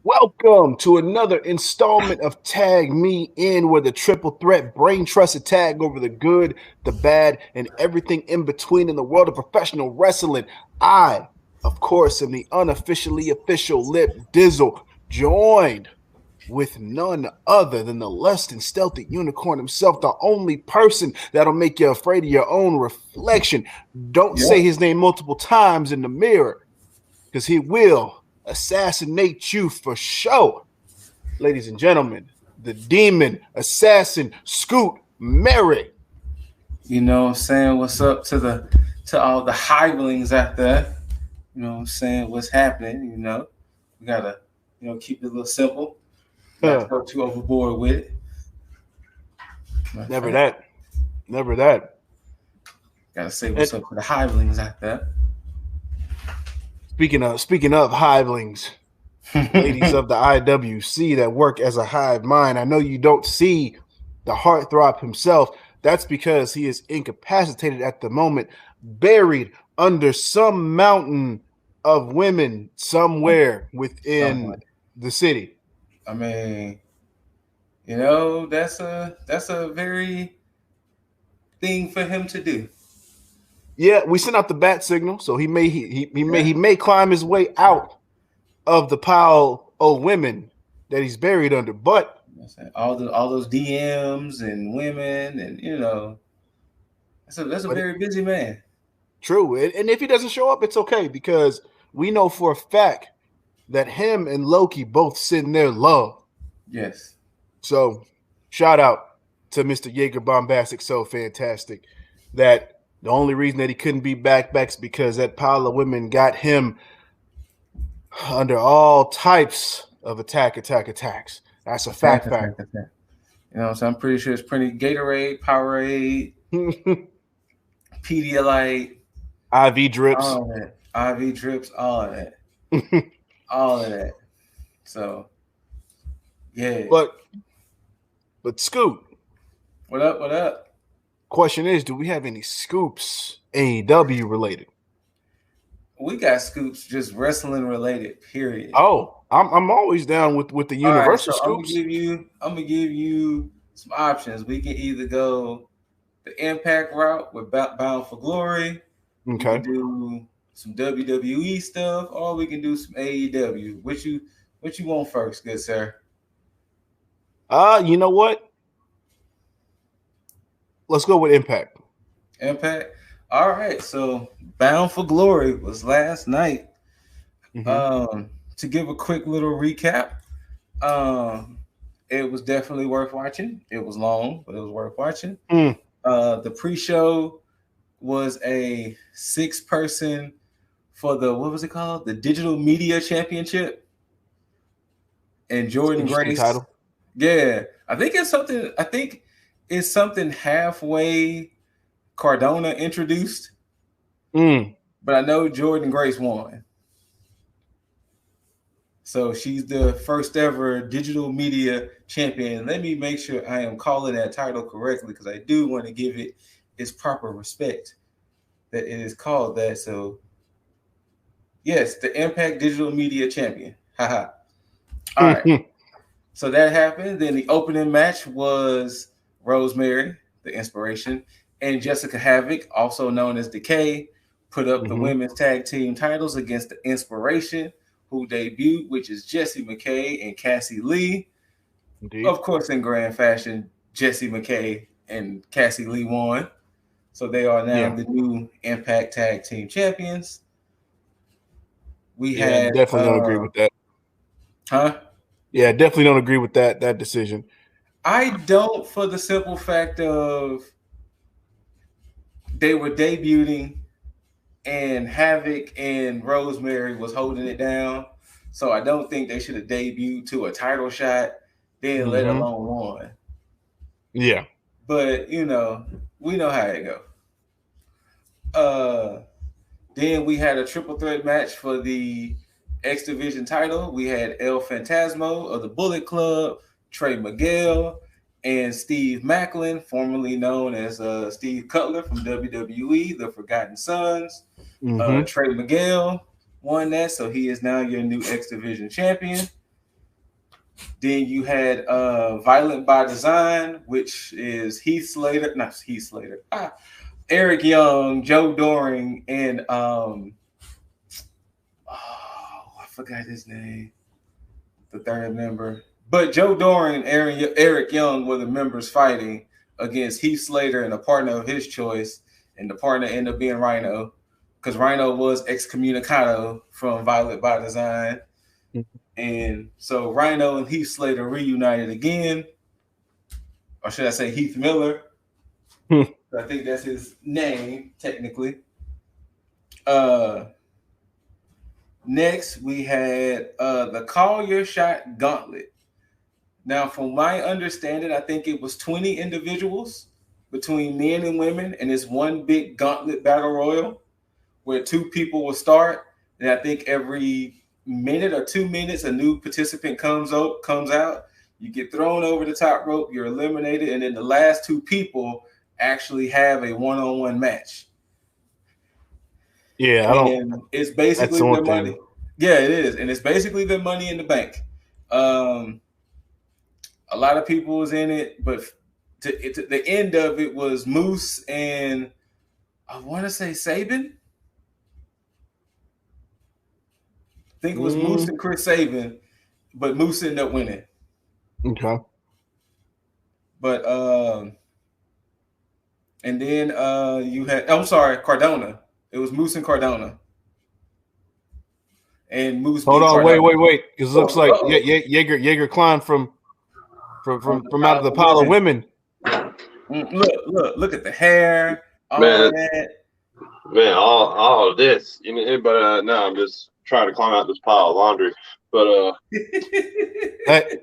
Welcome to another installment of Tag Me In, where the triple threat brain trusted tag over the good, the bad, and everything in between in the world of professional wrestling. I, of course, am the unofficially official Lip Dizzle, joined with none other than the less than stealthy unicorn himself, the only person that'll make you afraid of your own reflection. Don't say his name multiple times in the mirror, because he will assassinate you for sure. Ladies and gentlemen, the demon assassin ScooterRay. You know what I'm saying? What's up to all the hivelings out there? You know what I'm saying? What's happening? You know, we gotta, keep it a little simple. Not go too overboard with it. Never that. Gotta say what's up to the hivelings out there. Speaking of hivelings, ladies of the IWC that work as a hive mind, I know you don't see the heartthrob himself. That's because he is incapacitated at the moment, buried under some mountain of women somewhere within the city. I mean, that's a very thing for him to do. Yeah, we sent out the bat signal, so he may climb his way out of the pile of women that he's buried under. But all those DMs and women, and that's a very busy man. True, and if he doesn't show up, it's okay, because we know for a fact that him and Loki both send their love. Yes. So shout out to Mr. Jaeger Bombastic, so fantastic that. The only reason that he couldn't be back is because that pile of women got him under all types of attacks. That's a fact. So I'm pretty sure it's plenty Gatorade, Powerade, Pedialyte, IV drips, all of that. All of that. So, yeah. But Scoot. What up? Question is, do we have any scoops AEW related? We got scoops just wrestling related, period. Oh, I'm always down with the universal scoops. I'm gonna give you some options. We can either go the Impact route with Bound for Glory. Okay. We can do some WWE stuff, or we can do some AEW. What you want first, good sir? You know what? Let's go with Impact. All right. So Bound for Glory was last night. Mm-hmm. To give a quick little recap, it was definitely worth watching. It was long, but it was worth watching. The pre-show was a 6-person for the, what was it called? The Digital Media Championship. And Jordan Grace. Title. Yeah. I think it's something halfway Cardona introduced. But I know Jordan Grace won. So she's the first ever digital media champion. Let me make sure I am calling that title correctly, because I do want to give it its proper respect that it is called that. So yes, the Impact Digital Media Champion. Haha. All right. So that happened. Then the opening match was Rosemary, the Inspiration, and Jessica Havoc, also known as Decay, put up the women's tag team titles against the Inspiration, who debuted, which is Jessie McKay and Cassie Lee. Indeed. Of course, in grand fashion, Jessie McKay and Cassie Lee won. So they are now the new Impact Tag Team Champions. Definitely don't agree with that. Huh? Yeah, definitely don't agree with that decision. I don't, for the simple fact of they were debuting and Havoc and Rosemary was holding it down. So I don't think they should have debuted to a title shot, then let alone won. Yeah. But, we know how it go. Then we had a triple threat match for the X Division title. We had El Fantasmo of the Bullet Club, Trey Miguel, and Steve Macklin, formerly known as Steve Cutler from WWE, The Forgotten Sons. Trey Miguel won that, so he is now your new X Division champion. Then you had Violent by Design, which is Eric Young, Joe Doring, and I forgot his name, the third member. But Joe Doring and Eric Young were the members fighting against Heath Slater and a partner of his choice, and the partner ended up being Rhino, because Rhino was excommunicado from Violent by Design. And so Rhino and Heath Slater reunited again, or should I say Heath Miller? I think that's his name, technically. Next, we had the Call Your Shot Gauntlet. Now, from my understanding, I think it was 20 individuals between men and women, and it's one big gauntlet battle royal where two people will start. And I think every minute or 2 minutes, a new participant comes out. You get thrown over the top rope, you're eliminated, and then the last two people actually have a one-on-one match. Yeah, it's basically their money. Yeah, it is, and it's basically their Money in the Bank. A lot of people was in it, but to the end of it was Moose and I want to say Sabin. I think it was Moose and Chris Sabin, but Moose ended up winning. Okay. But and then you had Cardona. It was Moose and Cardona. And Moose. Hold on, wait. Because it looks like Jaeger climbed from out of the pile of women. Look at the hair. All that. Man, all of this. But now I'm just trying to climb out this pile of laundry. But hey,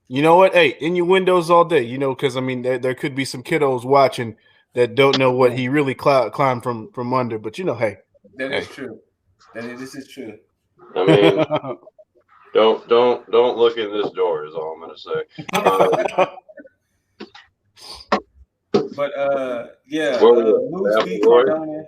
you know what? Hey, innuendos all day. Because I mean, there could be some kiddos watching that don't know what he really climbed from under. But hey, that is true. This is true. I mean, don't look in this door is all I'm gonna say. Moose beat Cardona,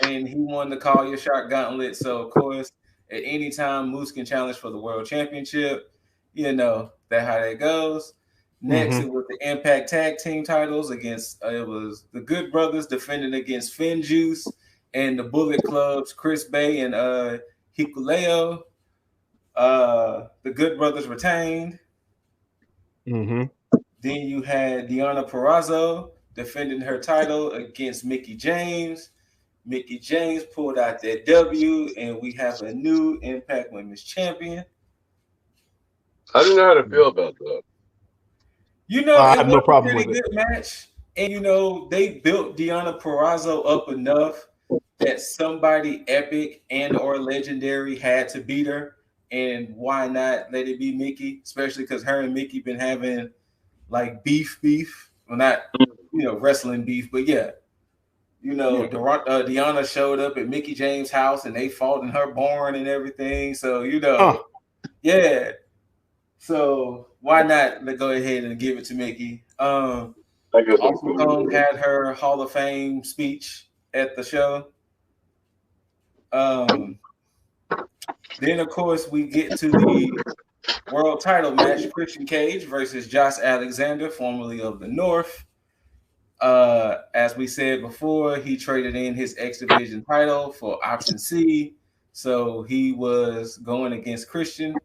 and he won the Call Your Shot Gauntlet. So of course, at any time Moose can challenge for the World Championship. That's how that goes. Next, it was the Impact Tag Team titles against it was the Good Brothers defending against Finn Juice and the Bullet Club's Chris Bay and Hikuleo. The Good Brothers retained. Then you had Deonna Purrazzo defending her title against Mickie James. Mickie James pulled out that W, and we have a new Impact Women's Champion. I don't know how to feel about that. I have no problem with it. Good match, and they built Deonna Purrazzo up enough that somebody epic and or legendary had to beat her, and why not let it be Mickie? Especially because her and Mickie been having like beef. Well, not wrestling beef, but yeah. Deonna showed up at Mickie James' house and they fought in her barn and everything. So yeah. So why not go ahead and give it to Mickie? Awesome Kong had her Hall of Fame speech at the show. Then of course we get to the world title match: Christian Cage versus Josh Alexander, formerly of the North. As we said before, he traded in his X Division title for option C, so he was going against Christian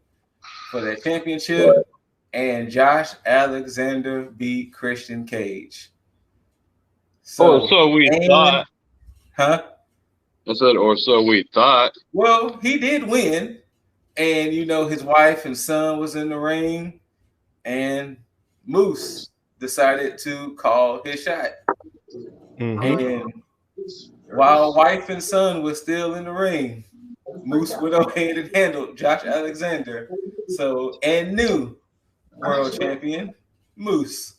for that championship, and Josh Alexander beat Christian Cage. So we thought. Huh? I said, or so we thought. Well, he did win, and his wife and son was in the ring, and Moose decided to call his shot. And while wife and son was still in the ring, Moose went ahead and handled Josh Alexander. So, and new world champion, Moose.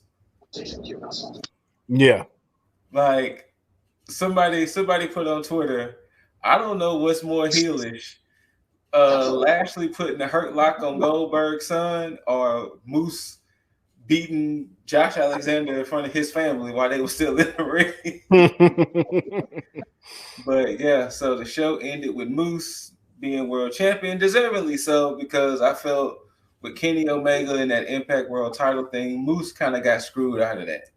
Yeah. Like somebody put on Twitter, I don't know what's more heelish. Lashley putting the hurt lock on Goldberg's son, or Moose beating Josh Alexander in front of his family while they were still in the ring. But yeah, so the show ended with Moose being world champion, deservedly so, because I felt with Kenny Omega and that Impact World title thing, Moose kind of got screwed out of that.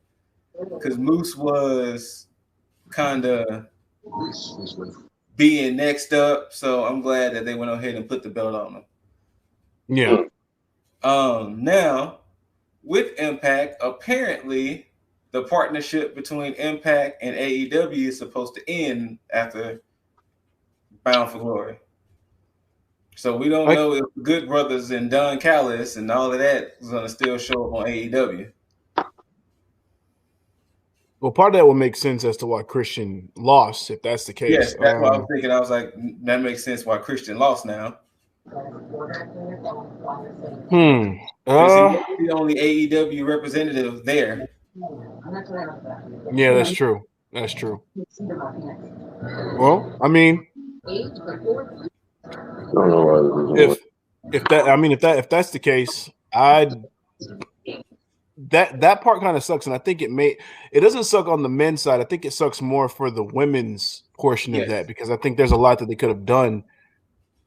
Because Moose was kind of being next up, so I'm glad that they went ahead and put the belt on him. Yeah. Now, with Impact, apparently the partnership between Impact and AEW is supposed to end after Bound for Glory. So we don't know if Good Brothers and Don Callis and all of that is going to still show up on AEW. Well, part of that would make sense as to why Christian lost, if that's the case. Yes, that's what I was thinking. I was like, that makes sense why Christian lost now. He's the only AEW representative there. Yeah, that's true. That's true. Well, I mean, if that's the case, that part kind of sucks, and I think it doesn't suck on the men's side. I think it sucks more for the women's portion of that, because I think there's a lot that they could have done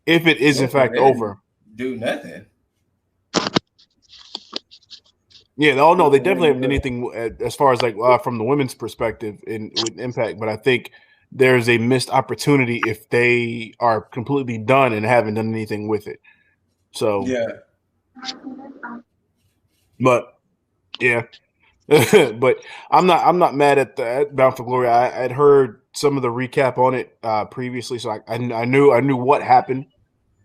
if it is in fact over. Do nothing. Yeah, no, they definitely haven't done anything as far as from the women's perspective with Impact. But I think there's a missed opportunity if they are completely done and haven't done anything with it. So yeah, but yeah, but I'm not mad at Bound for Glory. I had heard some of the recap on it previously, so I knew what happened.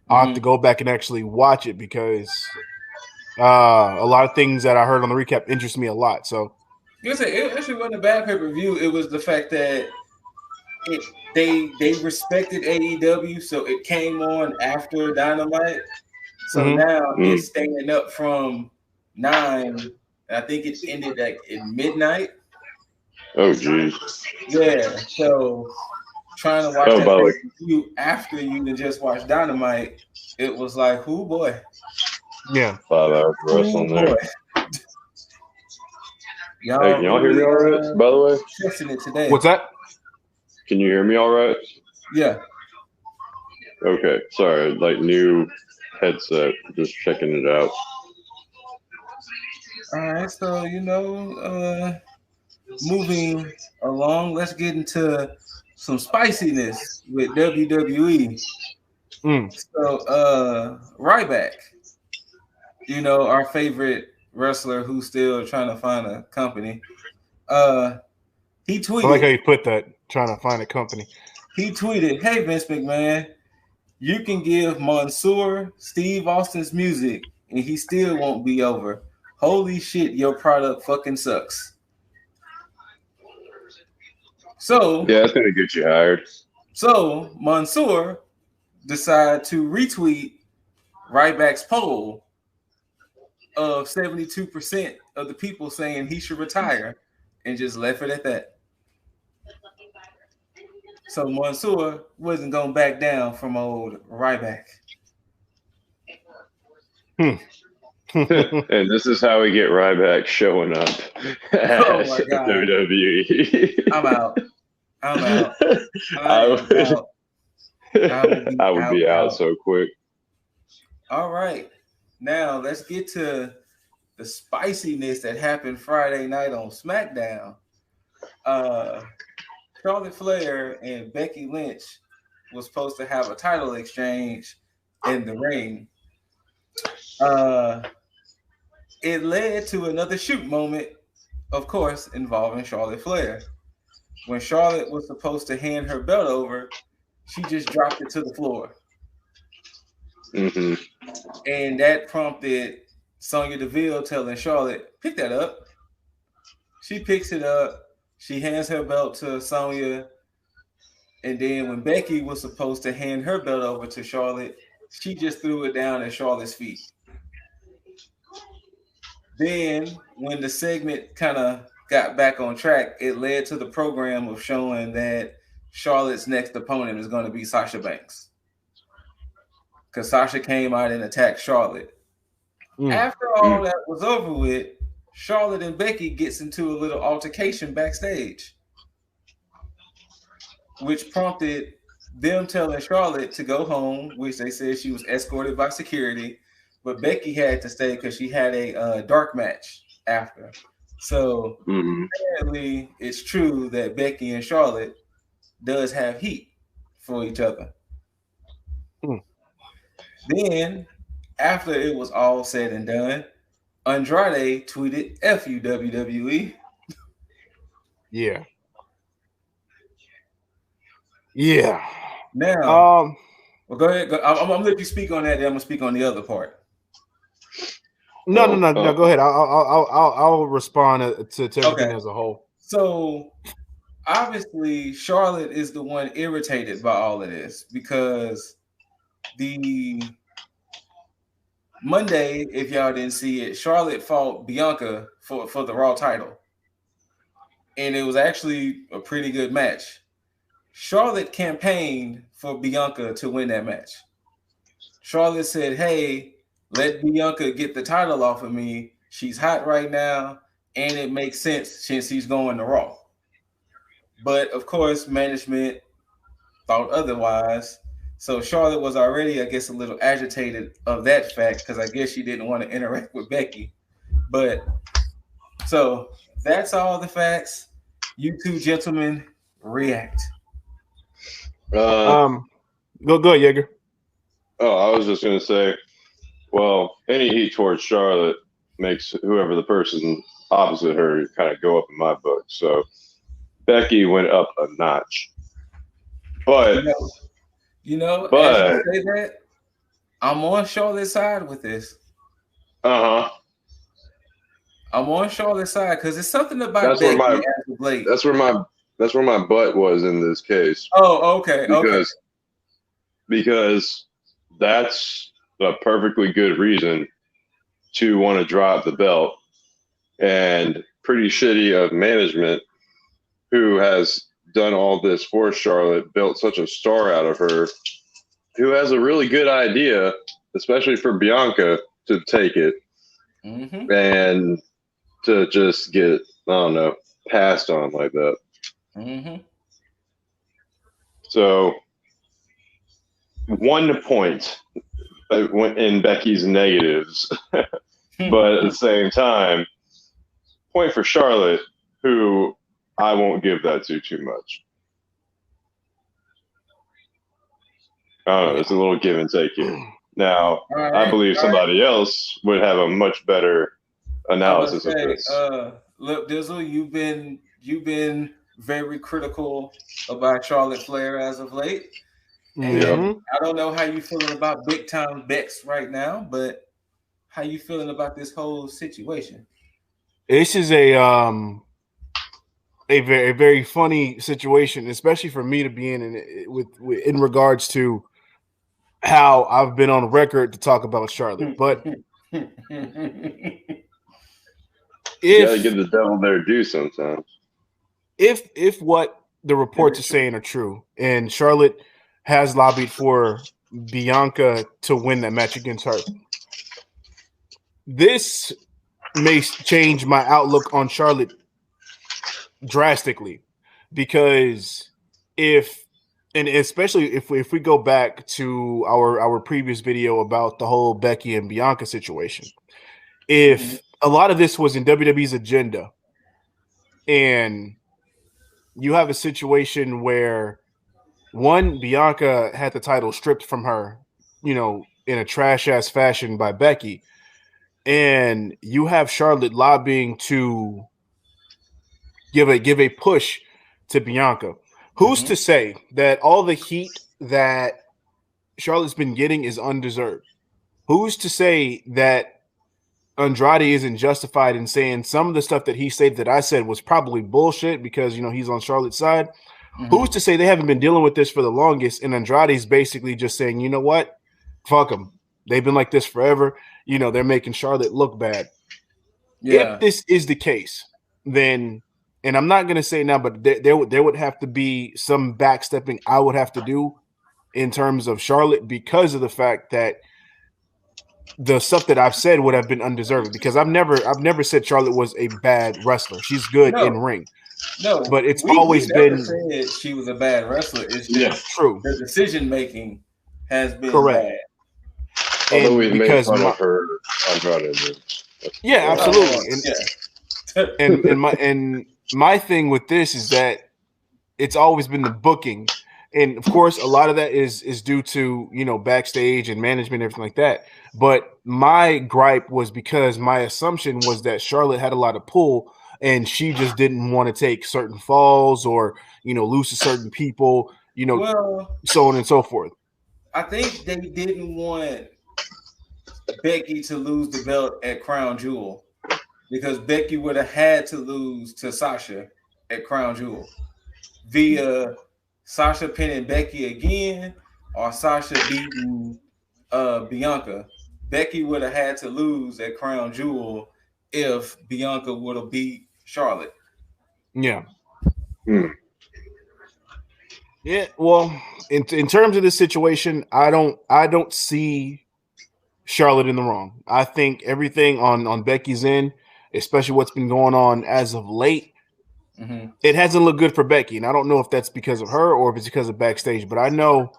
I'll have to go back and actually watch it because a lot of things that I heard on the recap interest me a lot. So it actually wasn't a bad pay-per-view. It was the fact that they respected AEW, so it came on after Dynamite. So now it's staying up from 9. I think it ended at midnight. Oh, geez. Yeah. So trying to watch that pay-per-view after you just watched Dynamite, it was like, oh boy. Yeah. 5 hours of wrestling there. Y'all, hey, can y'all hear me all right, by the way? Testing it today. What's that? Can you hear me all right? Yeah. Okay. Sorry. New headset. Just checking it out. All right. So, moving along, let's get into some spiciness with WWE. So, Ryback, our favorite wrestler who's still trying to find a company. He tweeted. I like how you put that, trying to find a company. He tweeted, "Hey, Vince McMahon, you can give Mansoor Steve Austin's music and he still won't be over. Holy shit, your product fucking sucks." So yeah, that's gonna get you hired. So Mansoor decided to retweet Ryback's poll of 72% of the people saying he should retire, and just left it at that. So Mansoor wasn't gonna back down from old Ryback. And this is how we get Ryback showing up at WWE. I'm out. I would be out so quick. All right. Now let's get to the spiciness that happened Friday night on SmackDown. Charlotte Flair and Becky Lynch was supposed to have a title exchange in the ring. It led to another shoot moment, of course, involving Charlotte Flair. When Charlotte was supposed to hand her belt over, she just dropped it to the floor. And that prompted Sonya Deville telling Charlotte, pick that up. She picks it up. She hands her belt to Sonya. And then when Becky was supposed to hand her belt over to Charlotte, she just threw it down at Charlotte's feet. Then when the segment kind of got back on track, it led to the program of showing that Charlotte's next opponent is going to be Sasha Banks. Because Sasha came out and attacked Charlotte. After all that was over with, Charlotte and Becky gets into a little altercation backstage, which prompted them telling Charlotte to go home, which they said she was escorted by security, but Becky had to stay because she had a dark match after. So apparently it's true that Becky and Charlotte does have heat for each other. Then, after it was all said and done, Andrade tweeted, "F you, WWE." Yeah. Yeah. Now, well, go ahead. I'm gonna let you speak on that. Then I'm gonna speak on the other part. No. Go ahead. I'll respond to everything as a whole. So, obviously, Charlotte is the one irritated by all of this because the Monday, if y'all didn't see it, Charlotte fought Bianca for the Raw title, and it was actually a pretty good match. Charlotte campaigned for Bianca to win that match. Charlotte said, "Hey, let Bianca get the title off of me. She's hot right now, and it makes sense since she's going to Raw." But of course, management thought otherwise. So Charlotte was already, I guess, a little agitated of that fact because I guess she didn't want to interact with Becky. But so that's all the facts. You two gentlemen react. Go ahead, Jaeger. Oh, I was just gonna say, well, any heat towards Charlotte makes whoever the person opposite her kind of go up in my book. So Becky went up a notch, but as you say that, I'm on Charlotte's side with this. I'm on Charlotte's side because it's something about Becky as of late. That's where my butt was in this case. Oh, okay. Because that's a perfectly good reason to want to drop the belt, and pretty shitty of management who has done all this for Charlotte, built such a star out of her, who has a really good idea, especially for Bianca to take it and to just get, I don't know, passed on like that. So 1 point in Becky's negatives, but at the same time, point for Charlotte, who I won't give that to too much. I don't know. It's a little give and take here. Now, I believe somebody else would have a much better analysis of this. Look, Dizzle, you've been very critical about Charlotte Flair as of late. And I don't know how you feeling about big time Bex right now, but how you feeling about this whole situation? This is a very, very funny situation, especially for me to be in regards to how I've been on record to talk about Charlotte. But you gotta give the devil their due sometimes. If what the reports are saying are true, and Charlotte has lobbied for Bianca to win that match against her, this may change my outlook on Charlotte drastically, because especially if we go back to our previous video about the whole Becky and Bianca situation, if a lot of this was in WWE's agenda, and you have a situation where Bianca had the title stripped from her, in a trash ass fashion by Becky, and you have Charlotte lobbying to give a push to Bianca. Who's to say that all the heat that Charlotte's been getting is undeserved? Who's to say that Andrade isn't justified in saying some of the stuff that he said that I said was probably bullshit because, he's on Charlotte's side? Who's to say they haven't been dealing with this for the longest, and Andrade's basically just saying, you know what? Fuck them. They've been like this forever. They're making Charlotte look bad. Yeah. If this is the case, then, and I'm not going to say now, but there would have to be some backstepping I would have to do in terms of Charlotte, because of the fact that the stuff that I've said would have been undeserved because I've never said Charlotte was a bad wrestler. She's good in ring. No, but it's we always never been said she was a bad wrestler. It's just true. the decision making has been Correct. bad. Although we've made fun of her Andrade. Yeah, absolutely. Yeah. and my thing with this is that it's always been the booking. And of course, a lot of that is due to, backstage and management and everything like that. But my gripe was because my assumption was that Charlotte had a lot of pull and she just didn't want to take certain falls or, lose to certain people, so on and so forth. I think they didn't want Becky to lose the belt at Crown Jewel because Becky would have had to lose to Sasha at Crown Jewel via Sasha pinning Becky again or Sasha beating Bianca. Becky would have had to lose at Crown Jewel if Bianca would have beat Charlotte. Yeah. Yeah, well, in terms of this situation, I don't see Charlotte in the wrong. I think everything on Becky's end, especially what's been going on as of late, it hasn't looked good for Becky. And I don't know if that's because of her or if it's because of backstage, but I know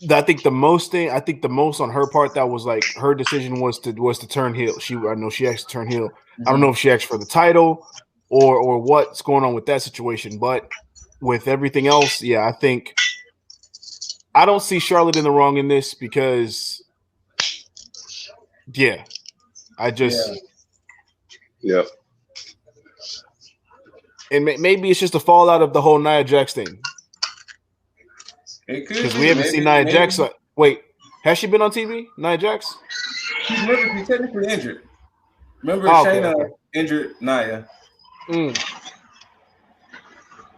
that I think the most on her part that was like her decision was to turn heel. I know she actually turned heel. I don't know if she asked for the title or what's going on with that situation, but with everything else, yeah, I think I don't see Charlotte in the wrong in this because, yeah, I just, yep. And maybe it's just a fallout of the whole Nia Jax thing. It could because we haven't seen Nia Jax. Wait, has she been on TV, Nia Jax? She's technically injured. Remember, Shayna injured Nia.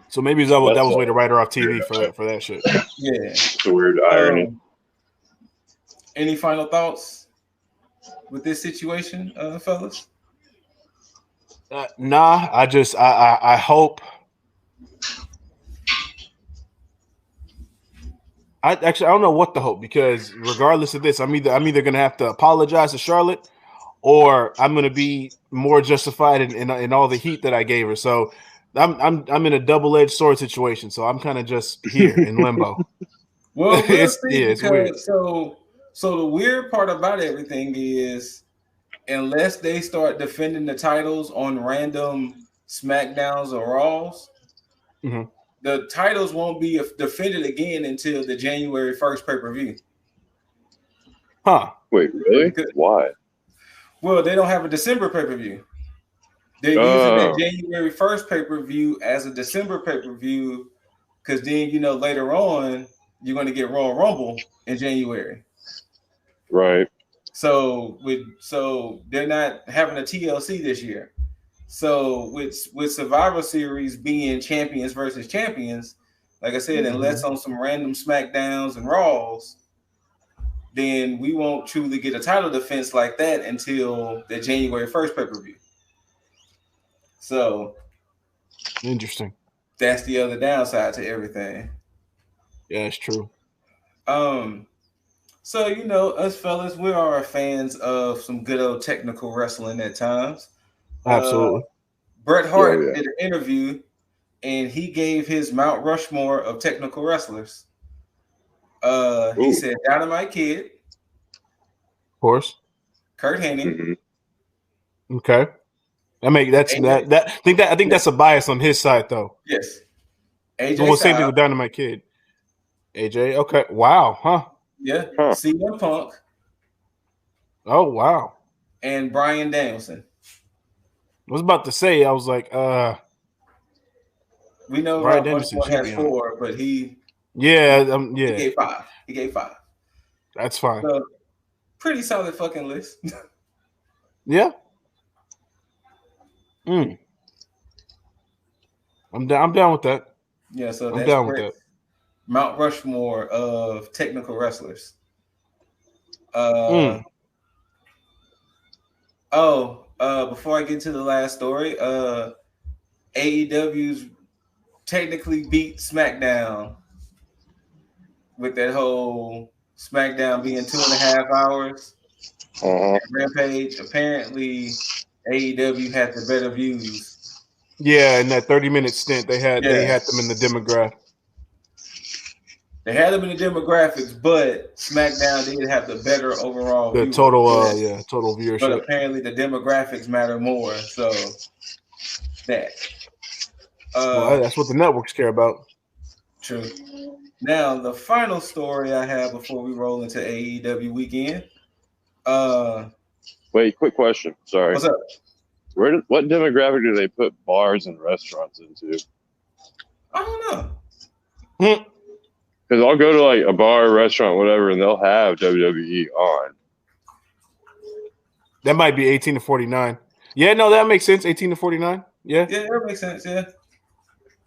So maybe that was a way to write her off TV for that shit. Yeah, it's a weird irony. Any final thoughts with this situation, fellas? Nah, I hope. I don't know what to hope because regardless of this, I'm either gonna have to apologize to Charlotte or I'm gonna be more justified in all the heat that I gave her. So I'm in a double-edged sword situation. So I'm kind of just here in limbo. Well, it's weird. So the weird part about everything is unless they start defending the titles on random SmackDowns or Raws, the titles won't be defended again until the January 1st pay-per-view. Huh. Wait, really? Why? Well, they don't have a December pay-per-view. They're using that January 1st pay-per-view as a December pay-per-view because then, later on, you're going to get Royal Rumble in January. Right. So they're not having a TLC this year. So with Survivor Series being champions versus champions, like I said, unless on some random SmackDowns and Raws, then we won't truly get a title defense like that until the January 1st pay-per-view. So interesting. That's the other downside to everything. Yeah, it's true. So us fellas, we are fans of some good old technical wrestling at times. Absolutely. Bret Hart did an interview, and he gave his Mount Rushmore of technical wrestlers. He said Dynamite Kid, of course, Kurt Hennig. Okay. I think that's a bias on his side, though. Yes. AJ. Well, same thing with Dynamite Kid. AJ. Okay. Wow. Huh. Yeah. CM Punk. Oh wow. And Bryan Danielson. I was about to say. I was like, we know Bryan Danielson has 4, but he. Yeah. He gave 5. That's fine. So, pretty solid fucking list. Yeah. I'm down with that. Yeah, so I'm down with that. Mount Rushmore of technical wrestlers. Before I get to the last story, AEW's technically beat SmackDown with that whole SmackDown being 2.5 hours. Uh-huh. Rampage, apparently AEW had the better views. Yeah, in that 30-minute stint, they had them in the demographic. They had them in the demographics, but SmackDown did have the better overall The total viewership. But apparently the demographics matter more. So that. Well, that's what the networks care about. True. Now, the final story I have before we roll into AEW weekend. Wait, quick question. Sorry. What's up? What demographic do they put bars and restaurants into? I don't know. Because I'll go to like a bar, restaurant, whatever, and they'll have WWE on. That might be 18 to 49. Yeah, no, that makes sense. 18 to 49. Yeah. Yeah, that makes sense. Yeah.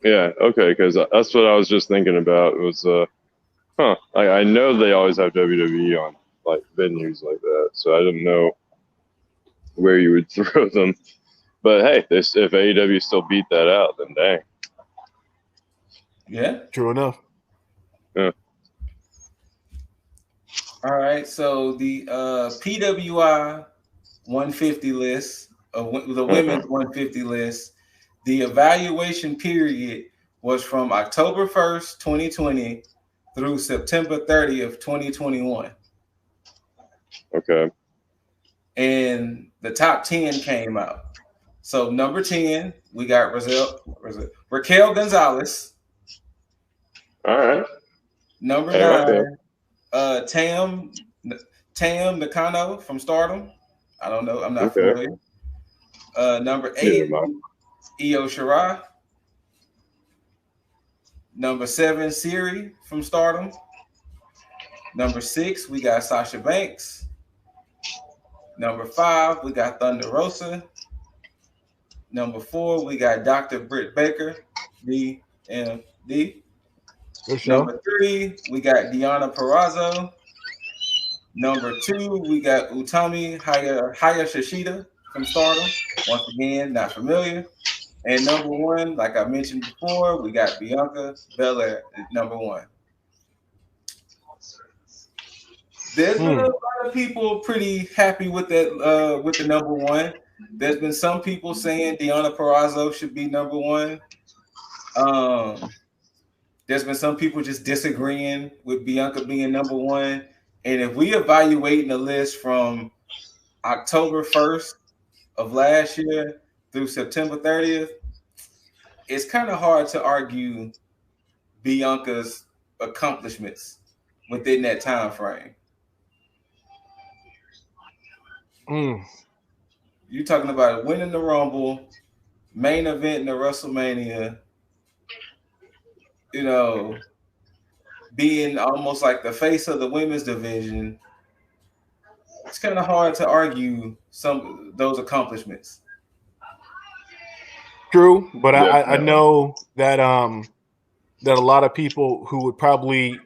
Yeah. Okay. Because that's what I was just thinking about. It was, I know they always have WWE on like venues like that, so I didn't know where you would throw them. But hey, if AEW still beat that out, then dang. Yeah. True enough. Yeah. All right. So the PWI 150 list, the women's 150 list, the evaluation period was from October 1st, 2020 through September 30th, 2021. Okay. And the top 10 came out. So number 10, we got Raquel Gonzalez. All right. Number 9, Tam Nakano from Stardom. I don't know. I'm not familiar. Number 8, Io Shirai. Number 7, Siri from Stardom. Number 6, we got Sasha Banks. Number 5, we got Thunder Rosa. Number 4, we got Dr. Brit Baker, DMD. Number 3, we got Deonna Purrazzo. Number 2, we got Utami Hayashishita from Stardom. Once again, not familiar. And number 1, like I mentioned before, we got Bianca Belair at number 1. There's been a lot of people pretty happy with that, with the number 1. There's been some people saying Deonna Purrazzo should be number 1. There's been some people just disagreeing with Bianca being number 1. And if we evaluating the list from October 1st of last year through September 30th, it's kind of hard to argue Bianca's accomplishments within that time frame. You're talking about winning the Rumble, main event in the WrestleMania, you know, being almost like the face of the women's division. It's kind of hard to argue some of those accomplishments. True, but I know that that a lot of people who would probably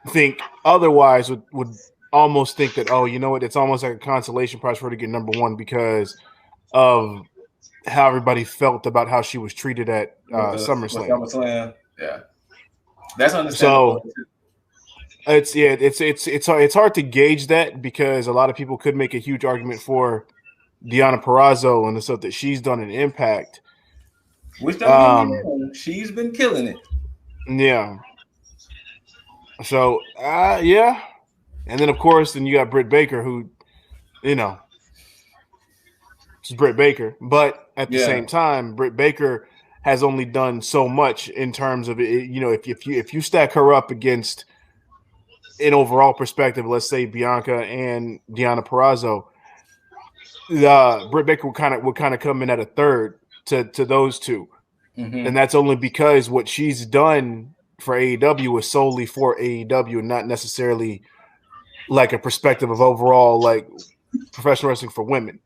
think otherwise would almost think that, oh, you know what, it's almost like a consolation prize for her to get number 1 because of how everybody felt about how she was treated at SummerSlam. Yeah, that's understandable. So it's hard to gauge that because a lot of people could make a huge argument for Deonna Purrazzo and the stuff that she's done in Impact. Which don't get me wrong, she's been killing it. Yeah. So yeah. And then, of course, you got Brit Baker, who, you know, she's Brit Baker. But at the same time, Brit Baker has only done so much in terms of it. You know, if you stack her up against an overall perspective, let's say Bianca and Deonna Purrazzo, Brit Baker would kind of come in at a third to those two, and that's only because what she's done for AEW is solely for AEW and not necessarily like a perspective of overall like professional wrestling for women.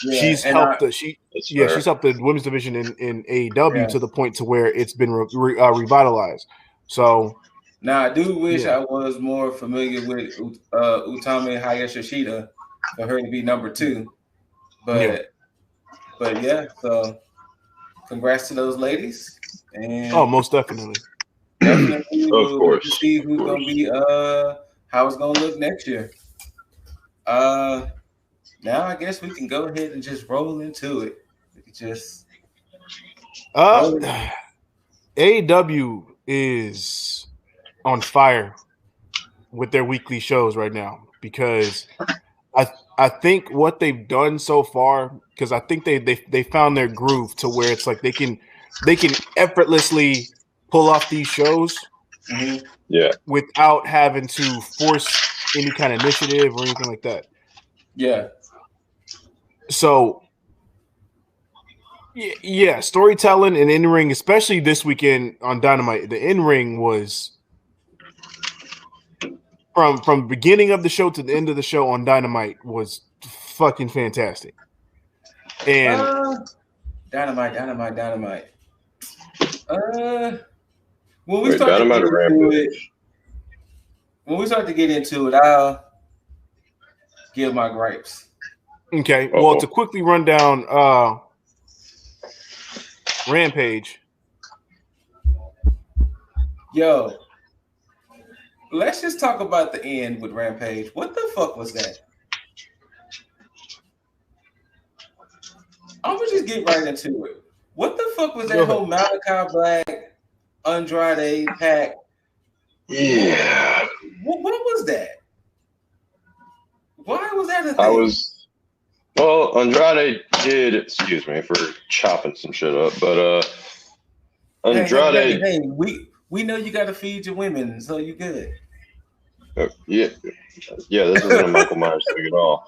Yeah, she's helped the women's division in AEW to the point to where it's been revitalized. So now I do wish I was more familiar with Utami Hayashishita for her to be number 2, but yeah. So congrats to those ladies. And most definitely. Of course. See who's gonna be how it's gonna look next year. Now I guess we can go ahead and just roll into it. We can just AEW is on fire with their weekly shows right now because I think what they've done so far, because I think they found their groove to where it's like they can effortlessly pull off these shows without having to force any kind of initiative or anything like that. Yeah. So yeah, storytelling and in-ring, especially this weekend on Dynamite, the in-ring was from the beginning of the show to the end of the show on Dynamite was fucking fantastic. And Dynamite. When we Wait, start Dynamite to or get into Rampage? it, I'll give my gripes. Okay, well, to quickly run down Rampage. Yo, let's just talk about the end with Rampage. What the fuck was that? I'm gonna just get right into it. What the fuck was that whole Malachi Black, Andrade pack? Yeah. What was that? Why was that a thing? Andrade did, excuse me for chopping some shit up, but Andrade. Hey, we know you gotta feed your women, so you good. Yeah, this isn't a Michael Myers thing at all.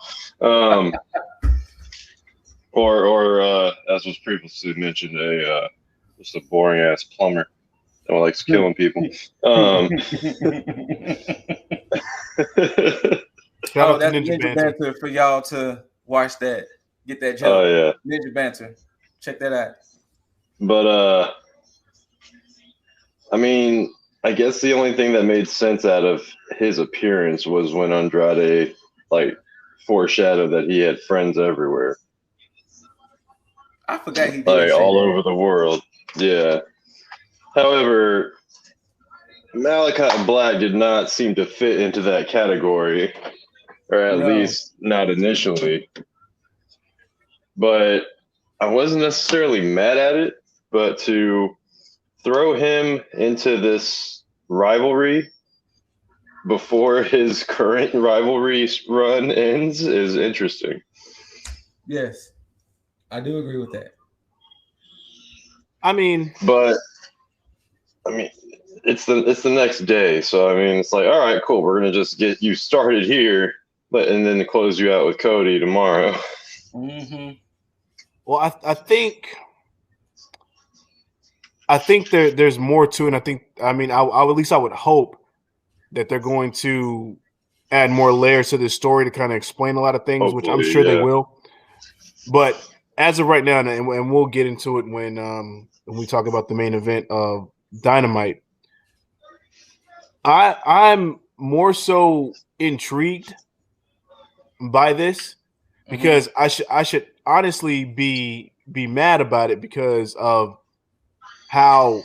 Or as was previously mentioned, just a boring ass plumber that likes killing people. That's Ninja Banter for y'all to watch that. Get that joke. Oh yeah, Ninja Banter. Check that out. But I mean, I guess the only thing that made sense out of his appearance was when Andrade foreshadowed that he had friends everywhere. I forgot he did all over the world. Yeah. However, Malachi Black did not seem to fit into that category, or at least not initially. But I wasn't necessarily mad at it, but to throw him into this rivalry before his current rivalry run ends is interesting. Yes, I do agree with that. It's the next day, so it's like, all right, cool. We're gonna just get you started here, and then close you out with Cody tomorrow. Mm-hmm. Well, I think there's more to it. I would hope that they're going to add more layers to this story to kind of explain a lot of things, hopefully, which I'm sure they will. But as of right now, and we'll get into it when we talk about the main event of Dynamite, I'm more so intrigued by this because I should honestly be mad about it because of how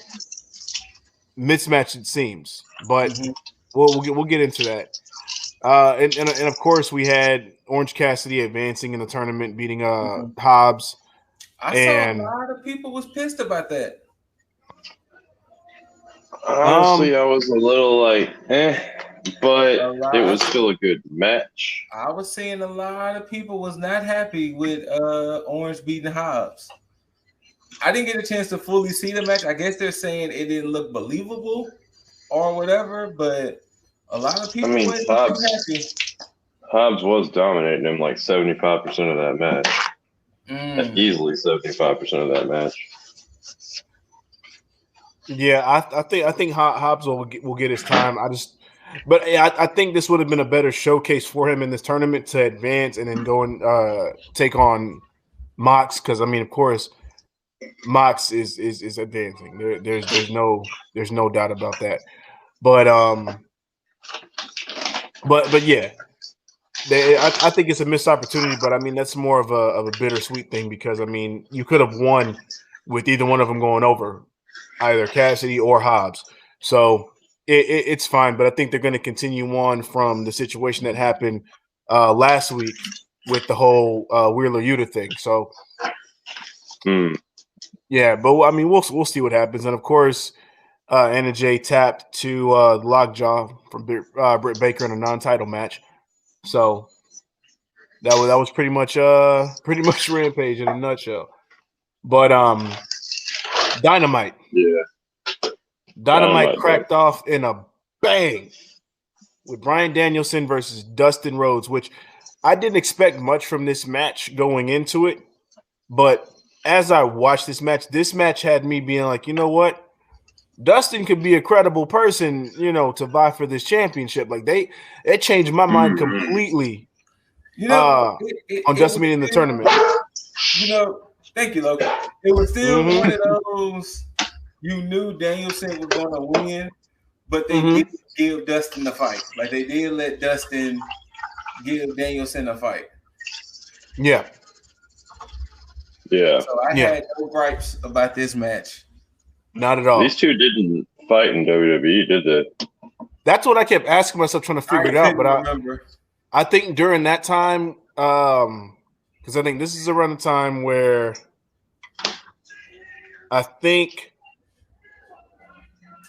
mismatched it seems, but we'll get into that. And of course we had Orange Cassidy advancing in the tournament, beating Hobbs. Saw a lot of people was pissed about that. Honestly, I was a little but it was still a good match. I was seeing a lot of people was not happy with Orange beating Hobbs. I didn't get a chance to fully see the match. I guess they're saying it didn't look believable or whatever, but a lot of people weren't too happy. Hobbs was dominating him 75% of that match. Easily 75% of that match. Yeah, I think Hobbs will get his time. I think this would have been a better showcase for him in this tournament to advance and then go and take on Mox, because of course Mox is advancing. There's no doubt about that. But yeah, I think it's a missed opportunity. But that's more of a bittersweet thing because you could have won with either one of them going over, either Cassidy or Hobbs. So it's fine, but I think they're going to continue on from the situation that happened last week with the whole Wheeler Yuta thing. So, yeah, but I mean, we'll see what happens, and of course, Anna Jay tapped to Lockjaw from Brit Baker in a non-title match. So that was pretty much Rampage in a nutshell. But Dynamite. Yeah. Dynamite cracked off in a bang with Bryan Danielson versus Dustin Rhodes, which I didn't expect much from this match going into it. But as I watched this match had me being like, you know what? Dustin could be a credible person, to vie for this championship. Like it changed my mind completely. On Dustin being in the tournament. Thank you, Logan. It was still one of those. You knew Danielson was going to win, but they didn't give Dustin the fight. Like they did let Dustin give Danielson a fight. Yeah. Yeah. So I had no gripes about this match. Not at all. These two didn't fight in WWE, did they? That's what I kept asking myself, trying to figure it out. But I think during that time, because I think this is around the time where I think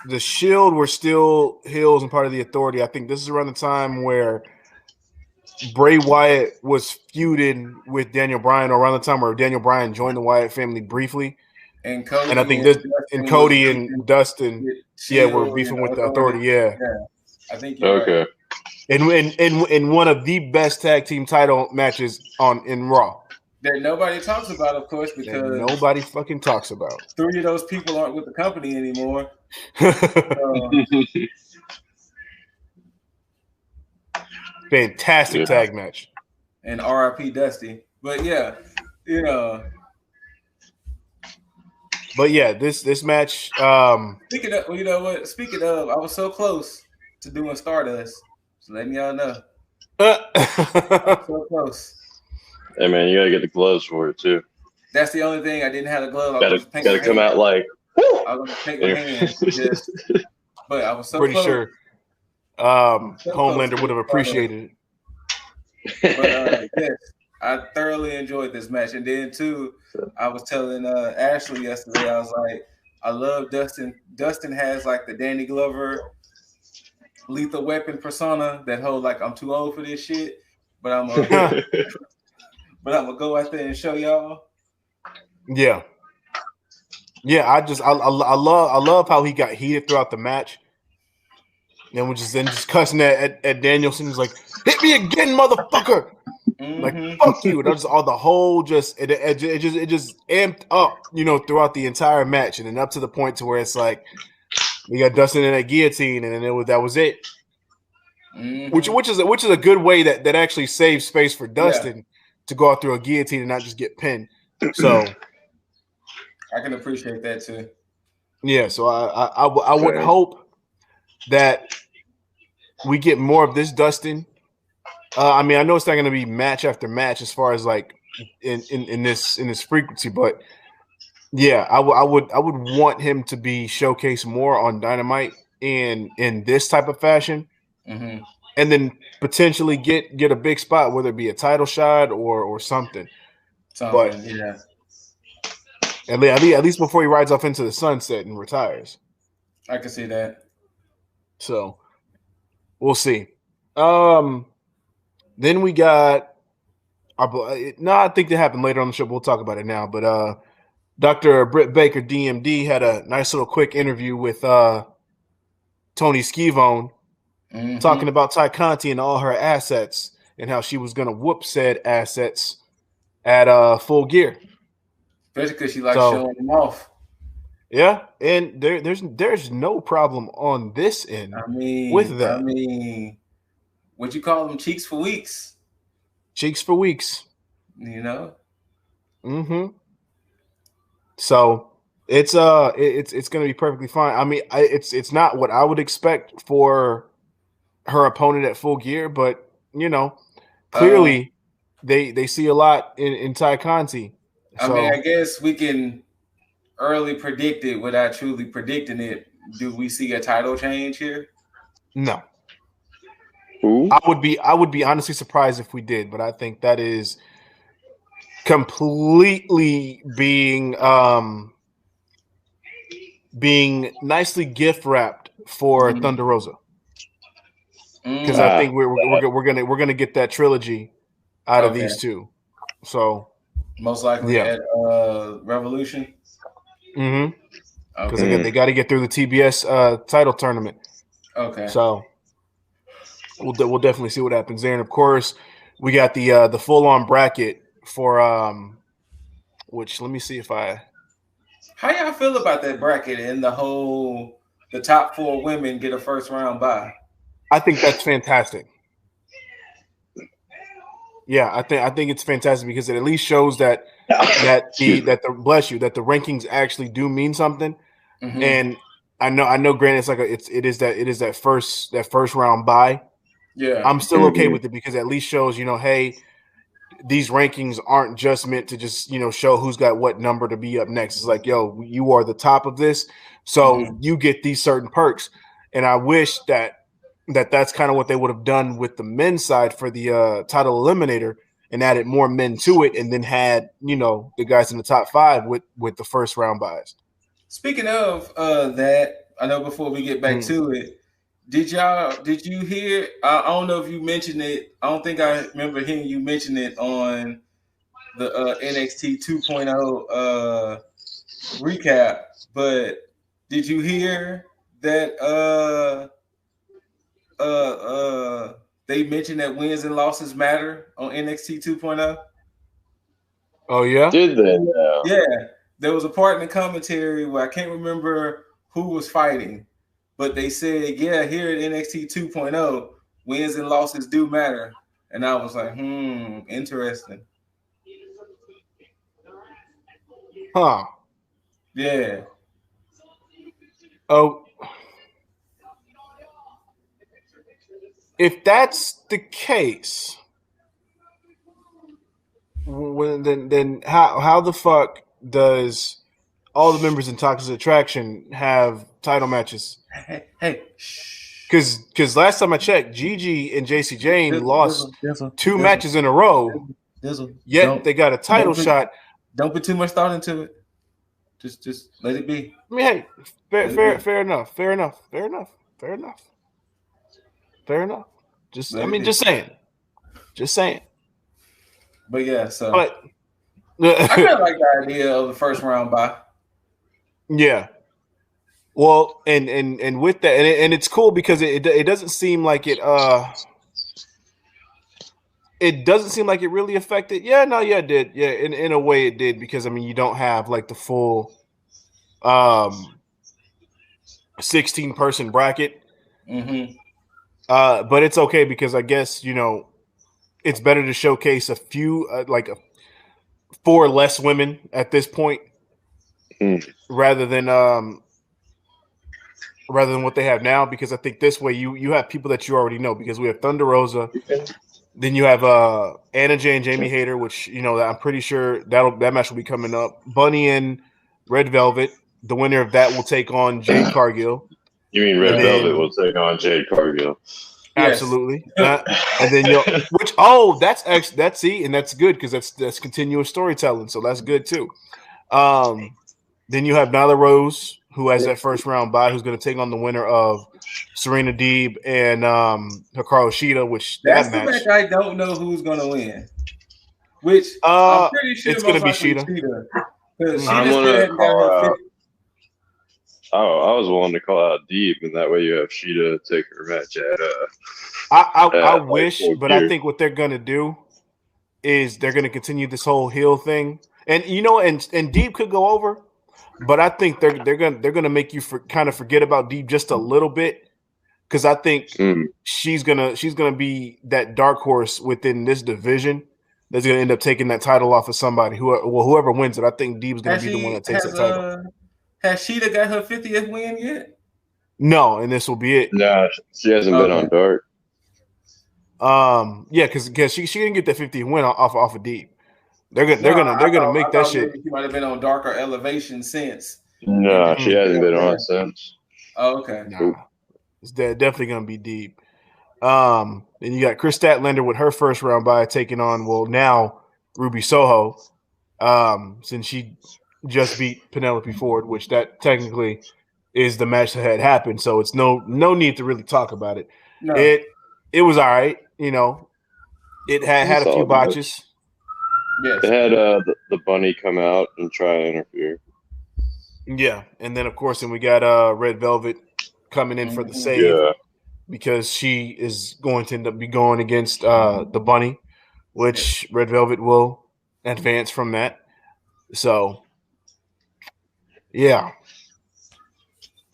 the Shield were still heels and part of the Authority. I think this is around the time where Bray Wyatt was feuding with Daniel Bryan, or around the time where Daniel Bryan joined the Wyatt family briefly. And Cody, I think Cody and Dustin, were beefing with the Authority. Yeah, I think you're okay. Right. In one of the best tag team title matches in Raw. That nobody talks about, of course, because nobody fucking talks about. 3 of those people aren't with the company anymore. Fantastic tag match. And RIP Dusty. But yeah, But yeah, this match. Speaking of, I was so close to doing Stardust. So letting y'all know. So close. Hey man, you gotta get the gloves for it too. That's the only thing. I didn't have the glove. Gotta come out like. I was gonna paint my hands, but I was so pretty close. Sure. Homelander would have appreciated it. But yes, I thoroughly enjoyed this match, and then too, I was telling Ashley yesterday. I was like, I love Dustin. Dustin has like the Danny Glover Lethal Weapon persona that whole like I'm too old for this shit, but I'm gonna go out there and show y'all. Yeah. I love how he got heated throughout the match. And we're just cussing at Danielson. He's like, hit me again, motherfucker. Like, fuck you. That's all the whole it just amped up, throughout the entire match. And then up to the point to where it's like, we got Dustin in that guillotine, and then that was it. Which is a good way that actually saves space for Dustin to go out through a guillotine and not just get pinned. So I can appreciate that too. Yeah, so I would hope that we get more of this Dustin. I mean, I know it's not going to be match after match as far as like in this frequency, but yeah, I would want him to be showcased more on Dynamite in this type of fashion, and then potentially get a big spot, whether it be a title shot or something. But yeah, at least before he rides off into the sunset and retires. I can see that. So we'll see. Then we got I think that happened later on the show, but we'll talk about it now. But Dr. Brit Baker, DMD, had a nice little quick interview with Tony Schiavone, talking about Ty Conti and all her assets and how she was going to whoop said assets at Full Gear. Especially because she likes showing them off. Yeah, and there's no problem on this end with that. I mean, what you call them, cheeks for weeks? Cheeks for weeks. So it's going to be perfectly fine. I mean, it's not what I would expect for her opponent at Full Gear, but clearly they see a lot in Ty Conti. So, I mean, I guess we can early predict it without truly predicting it, do we see a title change here? No. Who? I would be honestly surprised if we did, but I think that is completely being nicely gift wrapped for Thunder Rosa. Because I think we're gonna get that trilogy out of these two. So most likely at Revolution. Mm-hmm. Because again, they got to get through the TBS title tournament. Okay. So we'll definitely see what happens there. And of course, we got the full on bracket for which let me see if I. How y'all feel about that bracket and the top 4 women get a first round bye? I think that's fantastic. Yeah, I think it's fantastic because it at least shows that the rankings actually do mean something. Mm-hmm. And I know granted it is that first round bye. Yeah. I'm still okay with it because it at least shows, hey, these rankings aren't just meant to just, show who's got what number to be up next. It's like, yo, you are the top of this, so you get these certain perks. And I wish that's kind of what they would have done with the men's side for the title eliminator and added more men to it, and then had the guys in the top 5 with the first round buys. Speaking of that, I know before we get back to it, did you hear? I don't know if you mentioned it. I don't think I remember hearing you mention it on the NXT 2.0 recap. But did you hear that? They mentioned that wins and losses matter on NXT 2.0. Oh yeah, did they? Now? Yeah, there was a part in the commentary where I can't remember who was fighting. But they said, yeah, here at NXT 2.0, wins and losses do matter. And I was like, interesting. Huh. Yeah. Oh. If that's the case, then how the fuck does all the members in Toxic Attraction have title matches? Hey. Because last time I checked, Gigi and JC Jane lost 2 matches in a row. Yet they got a title shot. Don't put too much thought into it. Just let it be. I mean, hey, fair enough. Just saying. But yeah, so I kind of like the idea of the first round bye. Yeah. Well, and with that, and it's cool because it doesn't seem like it doesn't seem like it really affected. Yeah, no, yeah, it did. Yeah, in a way it did because I mean you don't have like the full 16-person bracket. Mm-hmm. But it's okay because I guess it's better to showcase a few 4 less women at this point rather than what they have now, because I think this way you have people that you already know, because we have Thunder Rosa, then you have Anna Jay and Jamie Hayter, which I'm pretty sure that match will be coming up. Bunny and Red Velvet, the winner of that will take on Jade Cargill. You mean Red Velvet will take on Jade Cargill? Absolutely. Yes. And then that's good because that's continuous storytelling, so that's good too. Then you have Nyla Rose, who has that first round bye, who's going to take on the winner of Serena Deeb and Hikaru Shida, which that's the match I don't know who's going to win. Which I'm pretty sure it's going to be Shida. I'm going to call out. Oh, I was willing to call out Deeb, and that way you have Shida take her match at. I wish, but I think what they're going to do is they're going to continue this whole heel thing, and and Deeb could go over. But I think they're gonna make you kind of forget about Deeb just a little bit, because I think she's gonna be that dark horse within this division that's gonna end up taking that title off of somebody whoever wins it. I think Deeb's gonna be the one that takes that title. Has Shida got her 50th win yet? No, and this will be it. No, she hasn't been on Dark. Yeah, because she didn't get that 50th win off of Deeb. They're gonna make that shit. She might have been on Dark or Elevation since. No, she hasn't been on since. Oh, okay. Nah, it's definitely gonna be deep. Then you got Chris Statlander with her first round bye taking on now Ruby Soho. Since she just beat Penelope Ford, which that technically is the match that had happened, so it's no need to really talk about it. No. It was all right, It had a few botches. Yes. It had the bunny come out and try to interfere. Yeah, and then of course, we got Red Velvet coming in for the save because she is going to end up going against the bunny, which Red Velvet will advance from that. So, yeah.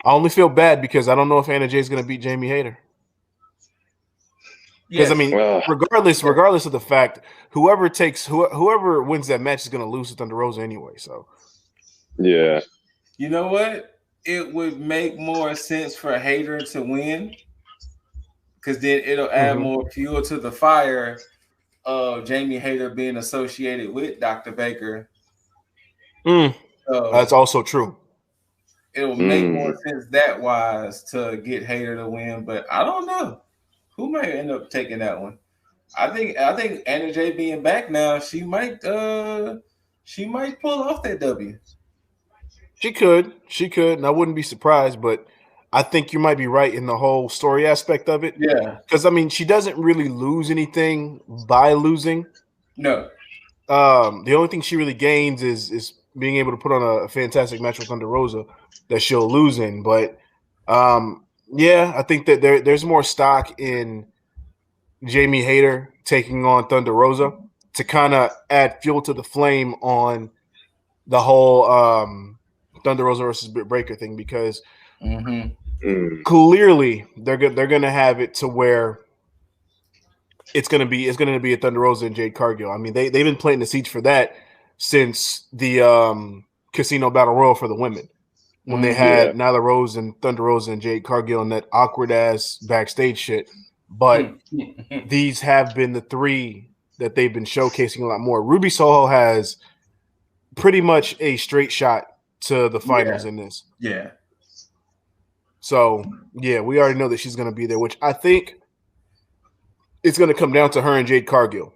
I only feel bad because I don't know if Anna Jay is going to beat Jamie Hayter. Because regardless of the fact, whoever wins that match is going to lose to Thunder Rosa anyway. So, yeah. You know what? It would make more sense for Hayter to win because then it'll add more fuel to the fire of Jamie Hayter being associated with Dr. Baker. So, that's also true. It will make more sense that wise to get Hayter to win, but I don't know who might end up taking that one. I think Anna Jay being back now, she might pull off that W. She could, and I wouldn't be surprised, but I think you might be right in the whole story aspect of it. Yeah. Because, she doesn't really lose anything by losing. No. The only thing she really gains is being able to put on a fantastic match with Thunder Rosa that she'll lose in. But, I think that there's more stock in Jamie Hayter taking on Thunder Rosa to kind of add fuel to the flame on the whole Thunder Rosa versus Brit Baker thing because clearly they're gonna have it to where it's gonna be a Thunder Rosa and Jade Cargill. They've been planting the seeds for that since the Casino Battle Royal for the women when they had Nyla Rose and Thunder Rosa and Jade Cargill and that awkward ass backstage shit. But these have been the three that they've been showcasing a lot more. Ruby Soho has pretty much a straight shot to the finals in this. Yeah. So, we already know that she's going to be there, which I think it's going to come down to her and Jade Cargill.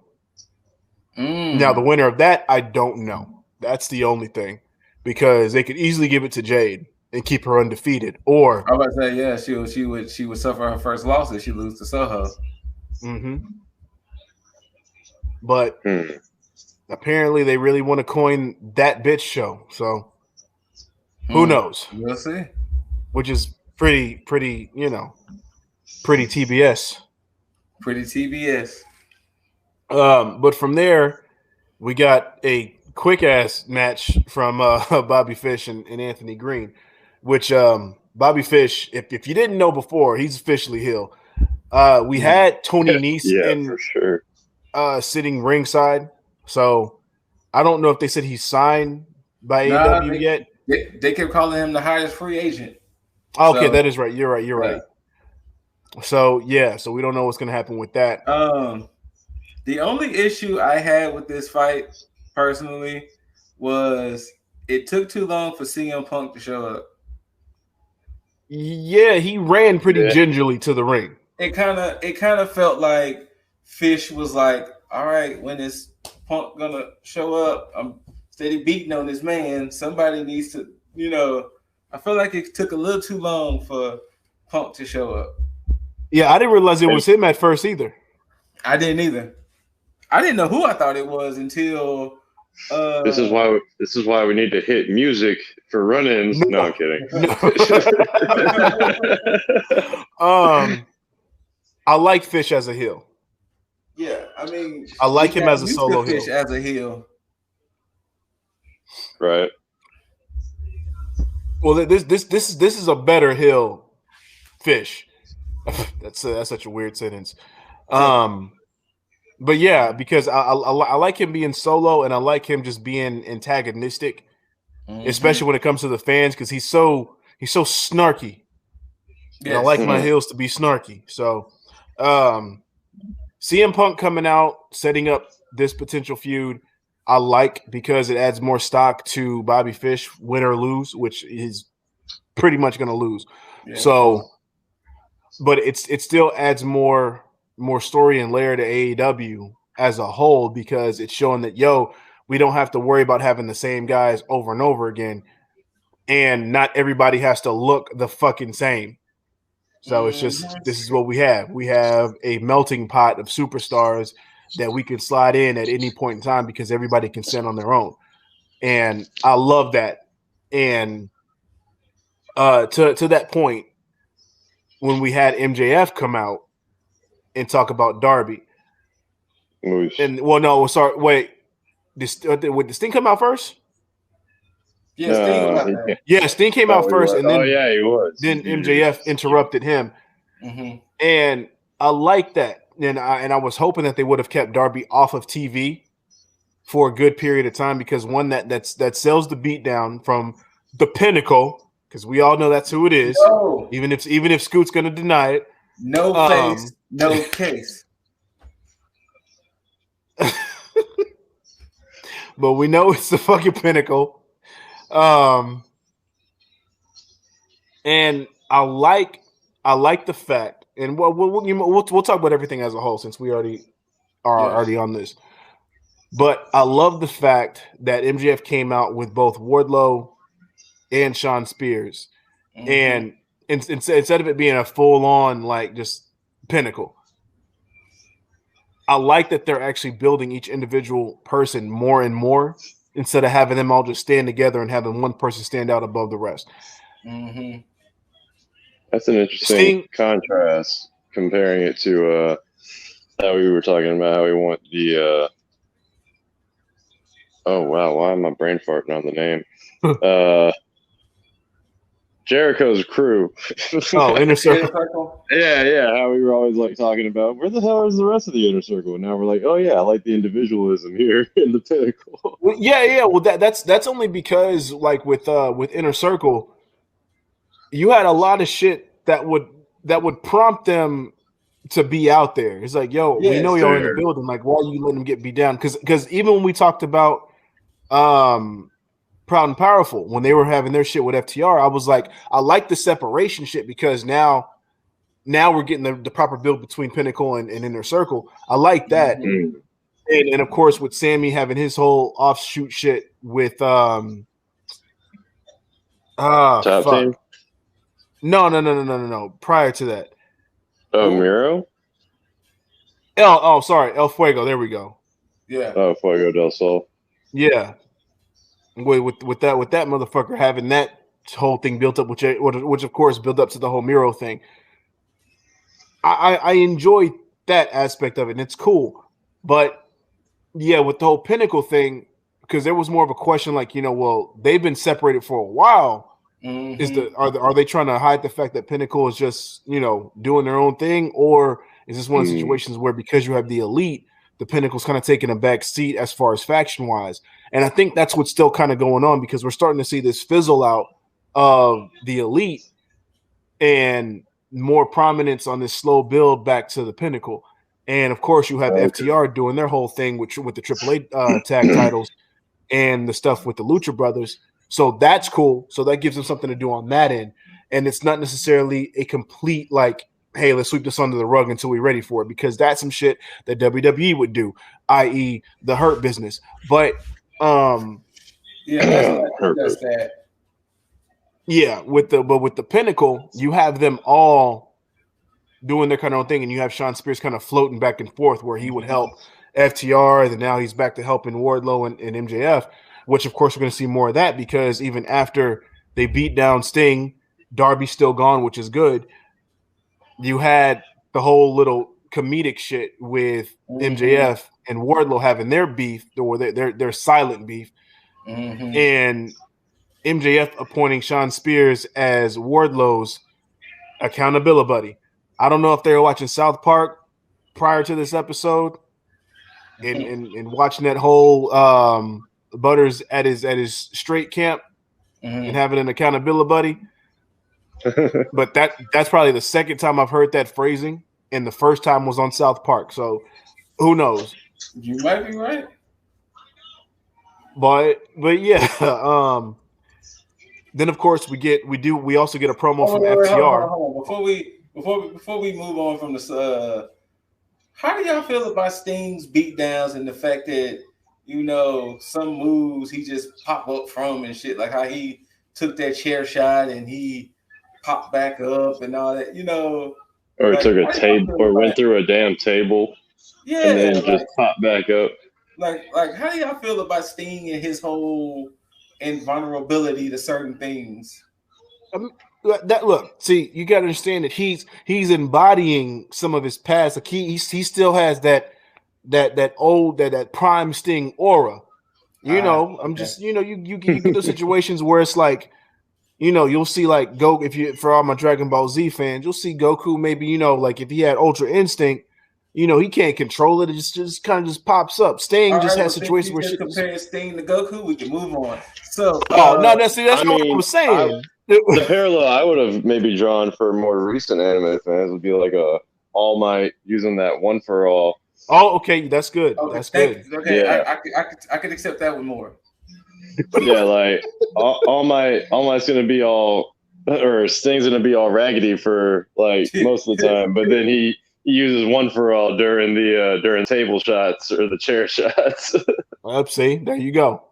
Now, the winner of that, I don't know. That's the only thing. Because they could easily give it to Jade and keep her undefeated. Or I was about to say, she would suffer her first loss if she loses to Soho. But apparently they really want to coin that bitch show. So who knows? We'll see. Which is pretty TBS. Pretty TBS. But from there, we got a quick ass match from Bobby Fish and Anthony Green, which Bobby Fish, if you didn't know before, he's officially heel. We had Tony Nese for sure. Sitting ringside. So I don't know if they said he's signed by AEW yet. They kept calling him the highest free agent. Okay, that is right. You're right. So so we don't know what's going to happen with that. The only issue I had with this fight personally was it took too long for CM Punk to show up. Yeah, he ran pretty gingerly to the ring. It kind of felt like Fish was like, all right, when is Punk gonna show up? I'm steady beating on this man. Somebody needs to, I feel like it took a little too long for Punk to show up. Yeah, I didn't realize it was him at first either. I didn't either. I didn't know who I thought it was until this is why we need to hit music for run-ins. No, I'm kidding. No. I like Fish as a heel. Yeah, I like him as a solo heel. Fish as a heel. Right. Well, this is a better heel Fish. That's such a weird sentence. But yeah, because I like him being solo and I like him just being antagonistic, especially when it comes to the fans, because he's so snarky. Yes. And I like my heels to be snarky. So CM Punk coming out, setting up this potential feud, I like because it adds more stock to Bobby Fish, win or lose, which is pretty much going to lose. Yeah. So, but it still adds more story and layer to AEW as a whole, because it's showing that, we don't have to worry about having the same guys over and over again, and not everybody has to look the fucking same. So it's just, this is what we have. We have a melting pot of superstars that we can slide in at any point in time because everybody can stand on their own. And I love that. And to that point, when we had MJF come out and talk about Darby, did Sting come out first? Yeah, Sting came out first, and then he was. Then MJF interrupted him, and I like that. And I was hoping that they would have kept Darby off of TV for a good period of time, because one, that sells the beatdown from the Pinnacle, because we all know that's who it is. No. Even if Scoot's going to deny it. No face, no case. But we know it's the fucking Pinnacle. And I like the fact, and we'll talk about everything as a whole, since we already on this. But I love the fact that MJF came out with both Wardlow and Sean Spears, and instead of it being a full on like just Pinnacle, I like that they're actually building each individual person more and more, instead of having them all just stand together and having one person stand out above the rest. That's an interesting contrast, comparing it to how we were talking about how we want the oh wow, why am I brain farting on the name? Jericho's crew. Inner Circle. Yeah. How we were always like talking about, where the hell is the rest of the Inner Circle? And now we're like, oh yeah, I like the individualism here in the Pinnacle. Well, yeah. Well, that's only because, like, with Inner Circle, you had a lot of shit that would prompt them to be out there. It's like, we know you're in the building. Like, why are you letting them get beat down? Because even when we talked about Proud and Powerful, when they were having their shit with FTR, I was like, I like the separation shit, because now we're getting the proper build between Pinnacle and Inner Circle. I like that. And of course, with Sammy having his whole offshoot shit with Top Team? No. Prior to that. Oh, Miro? Sorry, El Fuego. There we go. Yeah. Oh, Fuego del Sol. Yeah. With that motherfucker having that whole thing built up, which of course built up to the whole Miro thing. I enjoy that aspect of it, and it's cool. But yeah, with the whole Pinnacle thing, because there was more of a question, like, they've been separated for a while. Are they trying to hide the fact that Pinnacle is just doing their own thing, or is this one of the situations where, because you have the Elite, the Pinnacle's kind of taking a back seat as far as faction wise? And I think that's what's still kind of going on, because we're starting to see this fizzle out of the Elite and more prominence on this slow build back to the Pinnacle. And of course, you have FTR doing their whole thing with the AAA tag titles and the stuff with the Lucha Brothers. So that's cool. So that gives them something to do on that end. And it's not necessarily a complete, like, hey, let's sweep this under the rug until we're ready for it, because that's some shit that WWE would do, i.e. the Hurt Business. But that's that. Yeah, with the Pinnacle, you have them all doing their kind of own thing, and you have Sean Spears kind of floating back and forth, where he would help FTR, and then now he's back to helping Wardlow and MJF, which of course we're going to see more of that, because even after they beat down Sting, Darby's still gone, which is good. You had the whole little comedic shit with MJF and Wardlow having their beef, or their silent beef, and MJF appointing Sean Spears as Wardlow's accountability buddy. I don't know if they were watching South Park prior to this episode and watching that whole Butters at his straight camp and having an accountability buddy. But that's probably the second time I've heard that phrasing, and the first time was on South Park. So who knows? You might be right. But yeah, Then of course we also get a promo from wait, FTR. hold on. Before we move on from this, how do y'all feel about Sting's beatdowns and the fact that some moves he just pop up from and shit, like how he took that chair shot and he popped back up and all that, Or like, took a table, or went through a damn table, and then just popped back up. Like, how do y'all feel about Sting and his whole invulnerability to certain things? See, you got to understand that he's embodying some of his past. Like he still has that prime Sting aura. I'm just you get those situations where it's like, you'll see like for all my Dragon Ball Z fans, you'll see Goku maybe like if he had Ultra Instinct, he can't control it. It just kind of just pops up. Sting just has situations where compare Sting to Goku. We can move on. So, no, that's not what I was saying. The parallel I would have maybe drawn for more recent anime fans would be like a All Might using that one for all. Oh, okay, that's good. Okay, that's good. Okay, yeah. I could accept that one more. Yeah, like All Might's gonna be all, or Sting's gonna be all raggedy for like most of the time, but then he uses one for all during table shots or the chair shots. See, there you go.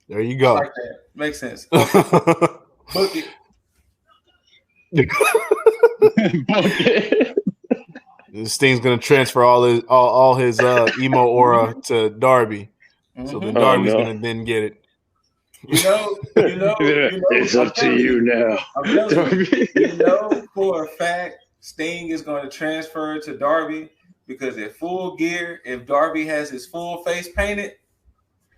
There you go. I like that. Makes sense. Book it. Book it. Sting's gonna transfer all his emo aura to Darby, so then Darby's gonna then get it. It's up to you now. For a fact, Sting is going to transfer to Darby because at Full Gear, if Darby has his full face painted,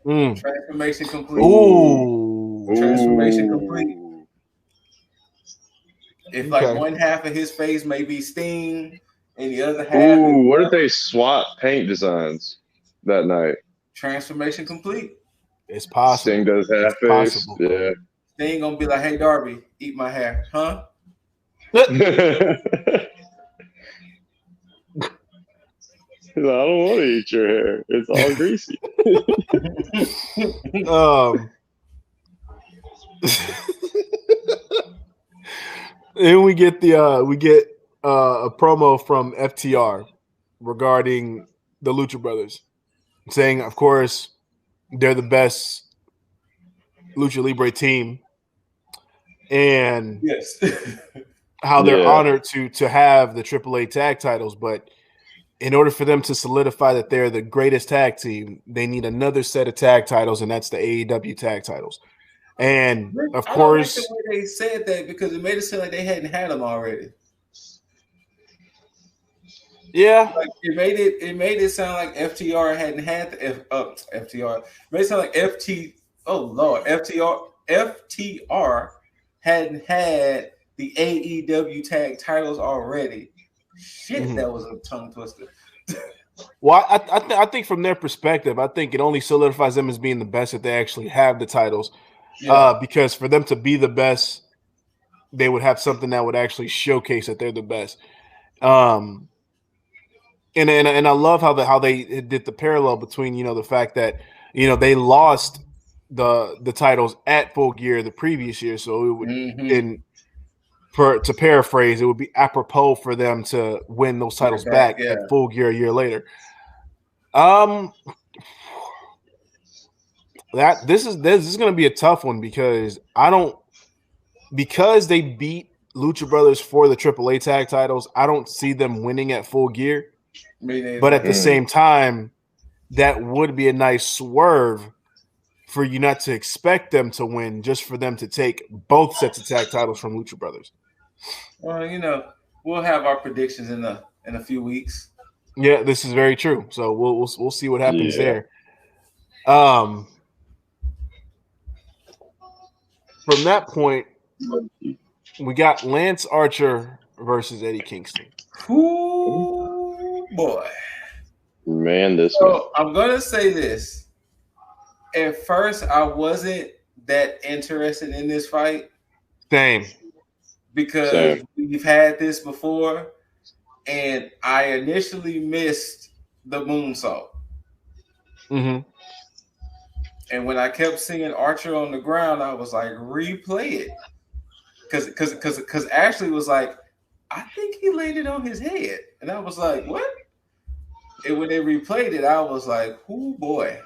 transformation complete. Ooh. Transformation complete. If like one half of his face may be Sting and the other half. What if they swap paint designs that night? Transformation complete. It's possible. Sting does half face. Yeah. Sting gonna be like, "Hey Darby, eat my hair, huh?" I don't want to eat your hair. It's all greasy. Then we get a promo from FTR regarding the Lucha Brothers, saying, of course, they're the best Lucha Libre team, and yes, how they're honored to have the AAA tag titles, but in order for them to solidify that they're the greatest tag team, they need another set of tag titles, and that's the AEW tag titles. And of course, I don't like the way they said that because it made it seem like they hadn't had them already. Yeah, like it made it sound like FTR hadn't had the FTR. It made it sound like FTR hadn't had the AEW tag titles already. Shit, that was a tongue twister. Well, I think from their perspective, I think it only solidifies them as being the best if they actually have the titles. Yeah. Because for them to be the best, they would have something that would actually showcase that they're the best. And I love how they did the parallel between the fact that they lost the titles at Full Gear the previous year, so it would to paraphrase, it would be apropos for them to win those titles back at Full Gear a year later. This is going to be a tough one because they beat Lucha Brothers for the AAA tag titles. I don't see them winning at Full Gear, but at the same time, that would be a nice swerve for you not to expect them to win, just for them to take both sets of tag titles from Lucha Brothers. Well, we'll have our predictions in a few weeks. Yeah, this is very true. So we'll see what happens there. From that point, we got Lance Archer versus Eddie Kingston. Ooh, boy. Man, I'm gonna say this. At first, I wasn't that interested in this fight. Same. Because we've had this before, and I initially missed the moonsault. And when I kept seeing Archer on the ground, I was like, replay it. Because Ashley was like, I think he laid it on his head. And I was like, what? And when they replayed it, I was like, oh boy.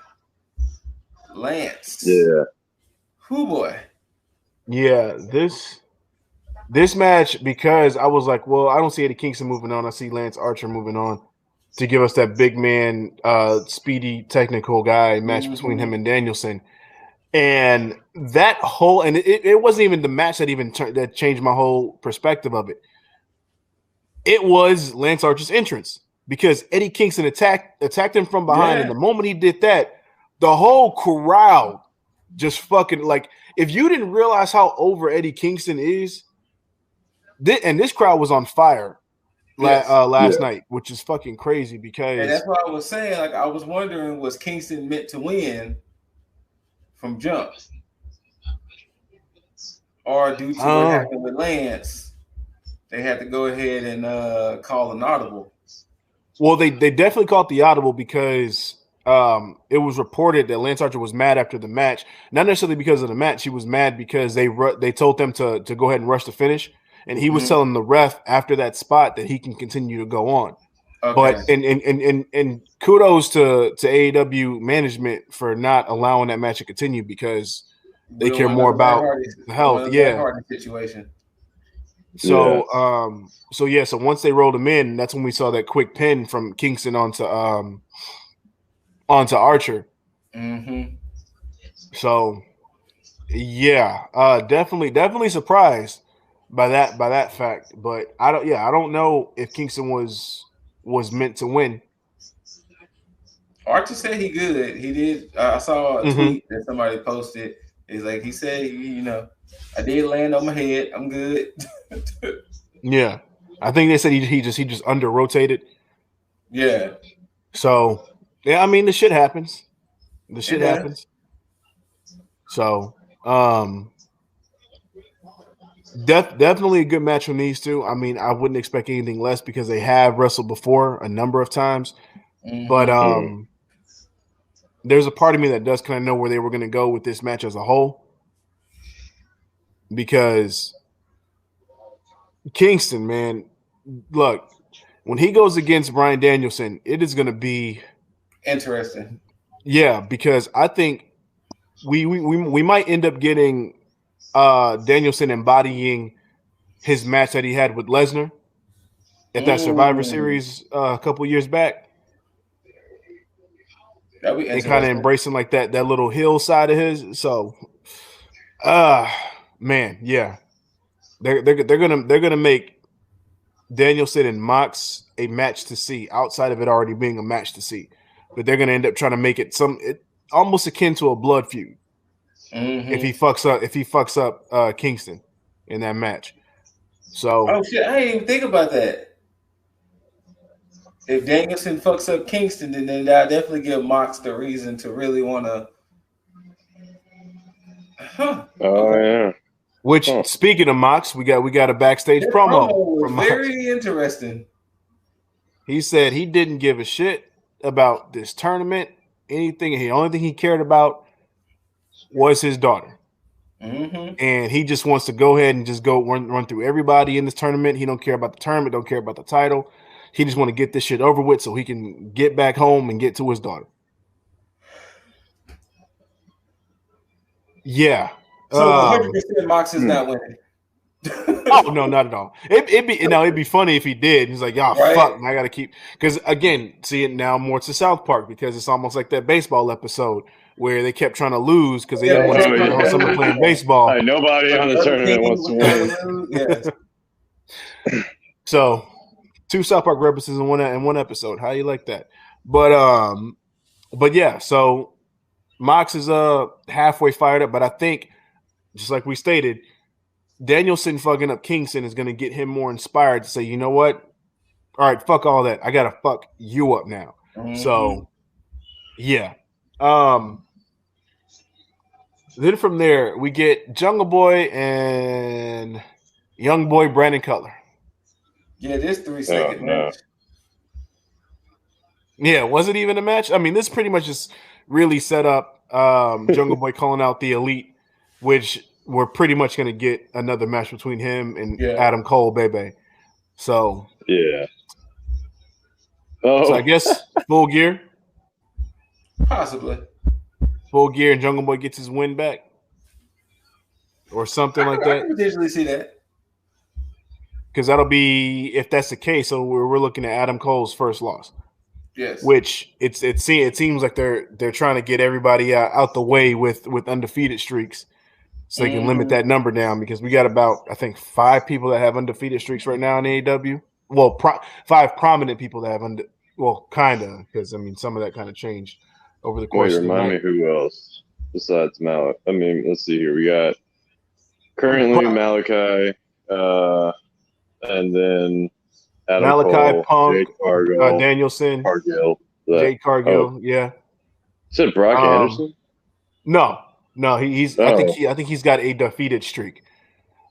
Lance. Yeah. Oh boy. Yeah, this match, because I was like, well, I don't see Eddie Kingston moving on. I see Lance Archer moving on to give us that big man, speedy, technical guy match between him and Danielson. And that whole, and it wasn't even the match that changed my whole perspective of it. It was Lance Archer's entrance, because Eddie Kingston attacked him from behind, and the moment he did that, the whole crowd just fucking, like, if you didn't realize how over Eddie Kingston is, and this crowd was on fire last night, which is fucking crazy, because, and that's what I was saying. Like, I was wondering, was Kingston meant to win from jump, or due to what happened with Lance, they had to go ahead and call an audible? Well, they definitely called the audible because it was reported that Lance Archer was mad after the match, not necessarily because of the match. He was mad because they told them to go ahead and rush the finish, and he was telling the ref after that spot that he can continue to go on. Okay. But and kudos to AEW management for not allowing that match to continue, because they care more about the health. Situation. So so once they rolled him in, that's when we saw that quick pin from Kingston onto Archer. So yeah, definitely surprised by that fact. But I don't know if Kingston was meant to win. Archer said he good. He did. I saw a tweet that somebody posted. It's like, he said, I did land on my head. I'm good. Yeah, I think they said he just under rotated. Yeah. So yeah, I mean, the shit happens. The shit happens. So definitely a good match from these two. I mean, I wouldn't expect anything less because they have wrestled before a number of times. But there's a part of me that does kind of know where they were going to go with this match as a whole, because Kingston, man, look, when he goes against Bryan Danielson, it is going to be interesting. Yeah, because I think we might end up getting Danielson embodying his match that he had with Lesnar at that Survivor Series a couple years back. And kind of embracing like that little heel side of his. So, man, yeah, they're gonna make Danielson and Mox a match to see, outside of it already being a match to see. But they're gonna end up trying to make it almost akin to a blood feud. If he fucks up Kingston in that match. So, oh shit, I didn't even think about that. If Danielson fucks up Kingston, then that'll definitely give Mox the reason to really want to. Yeah. Which, speaking of Mox, we got a backstage promo from very interesting. He said he didn't give a shit about this tournament, anything. The only thing he cared about was his daughter. And he just wants to go ahead and just go run through everybody in this tournament. He don't care about the tournament, don't care about the title. He just want to get this shit over with so he can get back home and get to his daughter. Yeah. So 100% Mox is not winning. Oh no, not at all. It'd be funny if he did. He's like, fuck, I gotta keep, because again, see it now more to South Park, because it's almost like that baseball episode where they kept trying to lose because they didn't want to someone playing baseball. Nobody on the tournament wants to win. So 2 South Park references in one episode. How you like that? But yeah, so Mox is halfway fired up, but I think, just like we stated, Danielson fucking up Kingston is going to get him more inspired to say, you know what? All right, fuck all that. I got to fuck you up now. So, yeah. Then from there, we get Jungle Boy and Young Boy Brandon Cutler. Yeah, this 3-second match. Yeah, was it even a match? I mean, this pretty much just really set up Jungle Boy calling out the Elite, which we're pretty much going to get another match between him and Adam Cole, baby. So yeah. Oh, so I guess Full Gear, Possibly. Full Gear, and Jungle Boy gets his win back, or something like that. I can potentially see that. Because that'll be, if that's the case, so we're looking at Adam Cole's first loss. Yes. Which it seems like they're trying to get everybody out the way with undefeated streaks, so they can limit that number down. Because we got about, I think, 5 people that have undefeated streaks right now in AEW. Well, 5 prominent people that have kind of, because I mean some of that kind of changed over the course of the night. Remind me who else besides Malachi. I mean, let's see here. We got currently Malachi, and then Adam Malachi, Cole, Punk, Jade Cargill, Danielson, Cargill, Jade Cargill, yeah. Is it Brock Anderson? No, he's. I think he's got a defeated streak.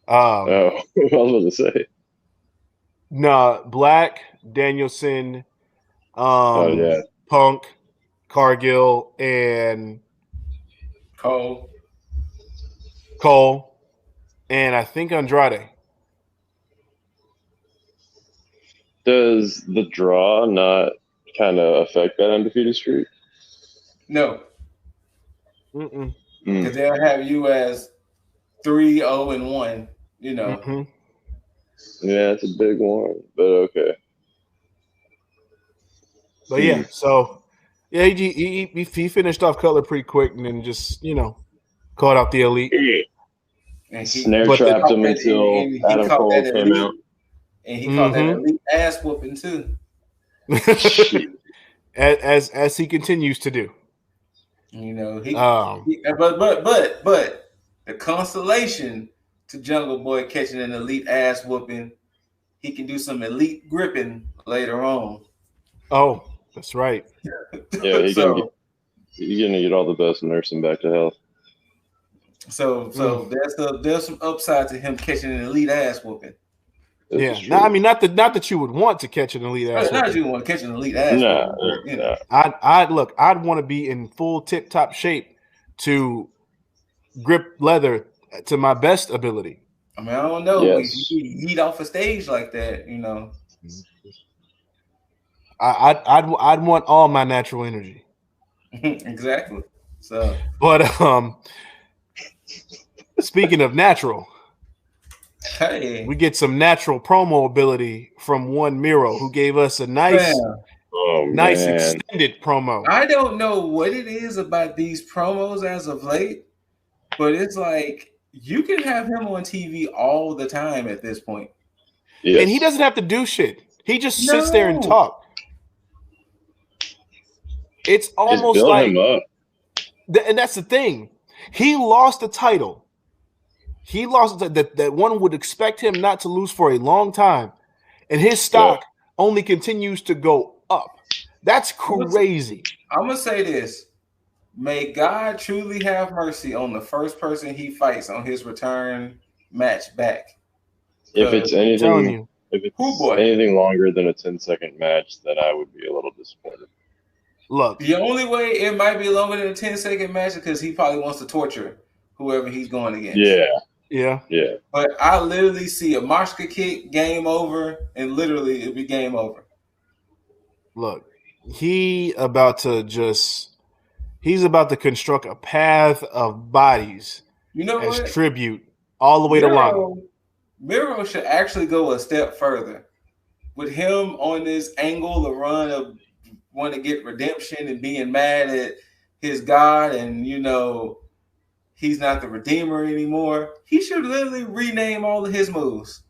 I was about to say. No, Black, Danielson, Punk, Cargill, and Cole, and I think Andrade. Does the draw not kind of affect that undefeated streak? No. Because they'll have you as 3-0-1, you know. Mm-hmm. Yeah, it's a big one, but okay. But yeah, so yeah, he finished off Cutler pretty quick, and then just caught out the Elite. And snare trapped him until Adam Cole came out. And he caught that Elite ass whooping too. as he continues to do. You know, but the consolation to Jungle Boy catching an Elite ass whooping, he can do some Elite gripping later on. Oh, that's right. Yeah, he's gonna get all the best and nurse him back to health. So there's some upside to him catching an Elite ass whooping. Yeah, no, I mean not that you would want to catch an Elite ass. Not that you want to catch an Elite ass. No. I'd want to be in full tip top shape to grip leather to my best ability. I mean, I don't know. Yes. If you eat off a stage like that, I'd want all my natural energy. Exactly. So, but speaking of natural. Hey. We get some natural promo ability from one Miro, who gave us a nice extended promo. I don't know what it is about these promos as of late, but it's like you can have him on TV all the time at this point. Yes. And he doesn't have to do shit. He just sits there and talk. It's almost like him up. And that's the thing. He lost the title. He lost that one would expect him not to lose for a long time, and his stock only continues to go up. That's crazy. I'm gonna say this: may God truly have mercy on the first person he fights on his return match back. If it's anything longer than a 10-second match, then I would be a little disappointed. Look, the only way it might be longer than a 10-second match is because he probably wants to torture whoever he's going against. Yeah. But I literally see a Mashka kick, game over, and literally it'll be game over. Look, he's about to construct a path of bodies as tribute all the way to Lana. Miro should actually go a step further. With him on this angle, the run of want to get redemption and being mad at his God and, he's not the Redeemer anymore. He should literally rename all of his moves.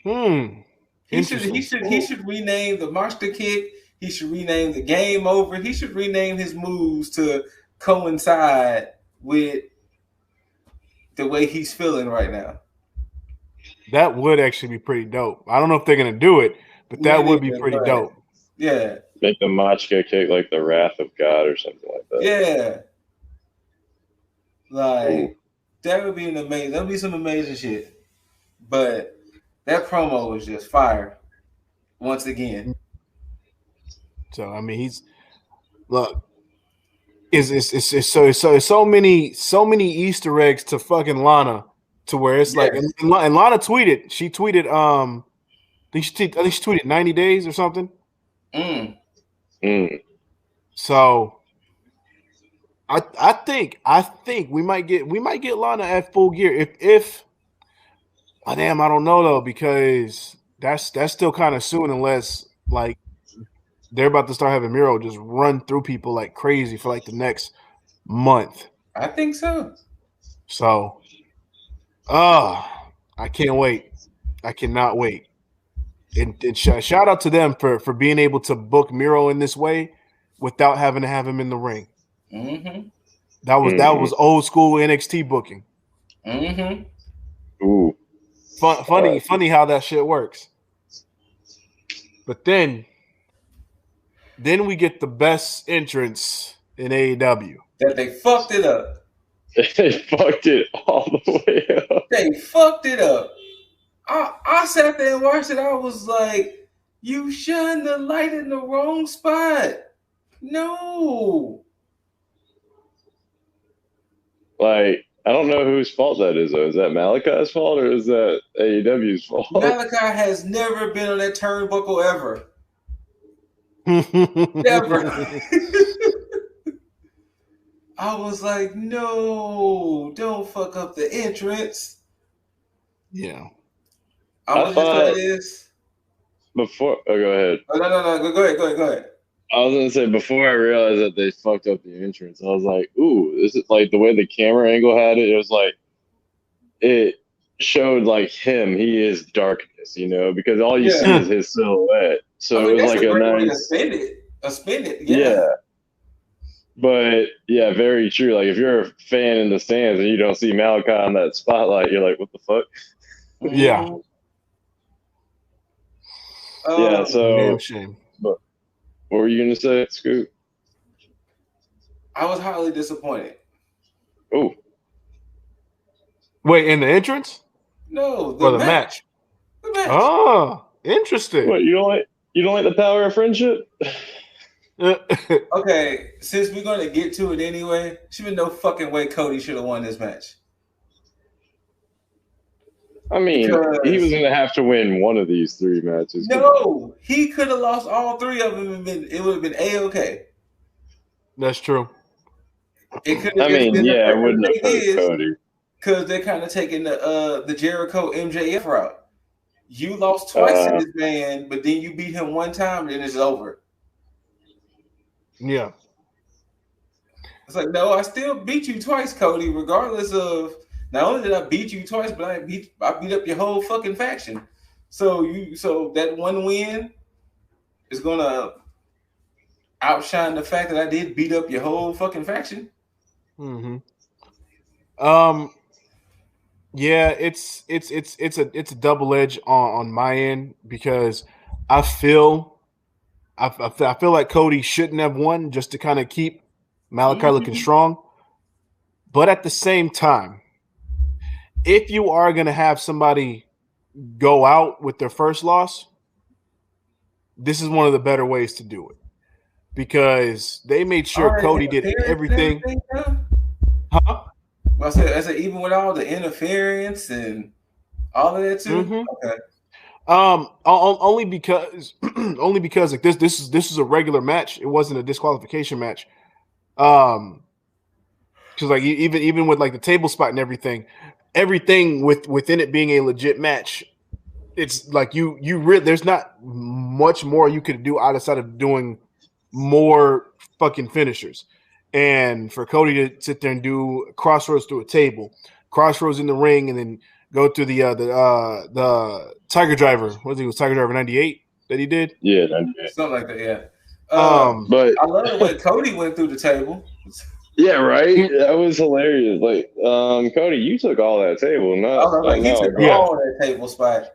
He should rename the monster kick. He should rename the game over. He should rename his moves to coincide with the way he's feeling right now. That would actually be pretty dope. I don't know if they're gonna do it, but that would be pretty dope. Yeah. Make the Machka kick like the Wrath of God or something like that. Yeah. Like, that would be that would be some amazing shit. But that promo was just fire once again. So, I mean, so many Easter eggs to fucking Lana to where it's like and Lana tweeted. She tweeted I think she tweeted 90 days or something. So I think we might get Lana at Full Gear if oh, damn, I don't know though, because that's still kind of soon unless like they're about to start having Miro just run through people like crazy for like the next month. I think so. So I can't wait. I cannot wait. And shout out to them for being able to book Miro in this way without having to have him in the ring. Mm-hmm. That was old school NXT booking. Mm-hmm. Ooh. Funny how that shit works. But then we get the best entrance in AEW. That they fucked it up. They fucked it all the way up. They fucked it up. I sat there and watched it. I was like, you shine the light in the wrong spot. No. Like, I don't know whose fault that is, though. Is that Malachi's fault or is that AEW's fault? Malachi has never been on that turnbuckle ever. Never. I was like, no, don't fuck up the entrance. Yeah. I'm gonna just say this. Before, go ahead. Oh, no. Go ahead. I was gonna say before I realized that they fucked up the entrance, I was like, "Ooh, this is like the way the camera angle had it. It was like it showed like him. He is darkness, because all you see is his silhouette. So it was like a nice spin it. Yeah. But yeah, very true. Like if you're a fan in the stands and you don't see Malachi on that spotlight, you're like, "What the fuck?" Yeah. Yeah. So. Damn shame. But what were you gonna say, Scoot? I was highly disappointed. Oh. Wait, in the entrance? No, the match. The match. Oh, interesting. What, you don't like the power of friendship? Okay, since we're gonna get to it anyway, should be no fucking way Cody should have won this match. I mean, he was gonna have to win one of these 3 matches. No, he could have lost all 3 of them and it would have been A-okay. That's true. It could have it wouldn't have hurt Cody. Because they're kind of taking the Jericho MJF route. You lost twice to this man, but then you beat him one time, and then it's over. Yeah. It's like, no, I still beat you twice, Cody, regardless of not only did I beat you twice, but I beat up your whole fucking faction. So that one win is gonna outshine the fact that I did beat up your whole fucking faction. Mm-hmm. Yeah, it's a double edge on my end because I feel like Cody shouldn't have won just to kind of keep Malachi looking strong. But at the same time, if you are going to have somebody go out with their first loss, this is one of the better ways to do it because they made sure Cody did everything. Huh? I said, even with all the interference and all of that too. Mm-hmm. Okay. Only because like this is a regular match. It wasn't a disqualification match. Because like even with like the table spot and everything within it being a legit match, it's like you really there's not much more you could do outside of doing more fucking finishers. And for Cody to sit there and do crossroads through a table, crossroads in the ring, and then go to the Tiger Driver. What was it? Tiger Driver 98 that he did? Yeah, 98. Something like that. Yeah. But I love the way Cody went through the table. Yeah, right. That was hilarious. Like, Cody, you took all that table. He took all that table spot.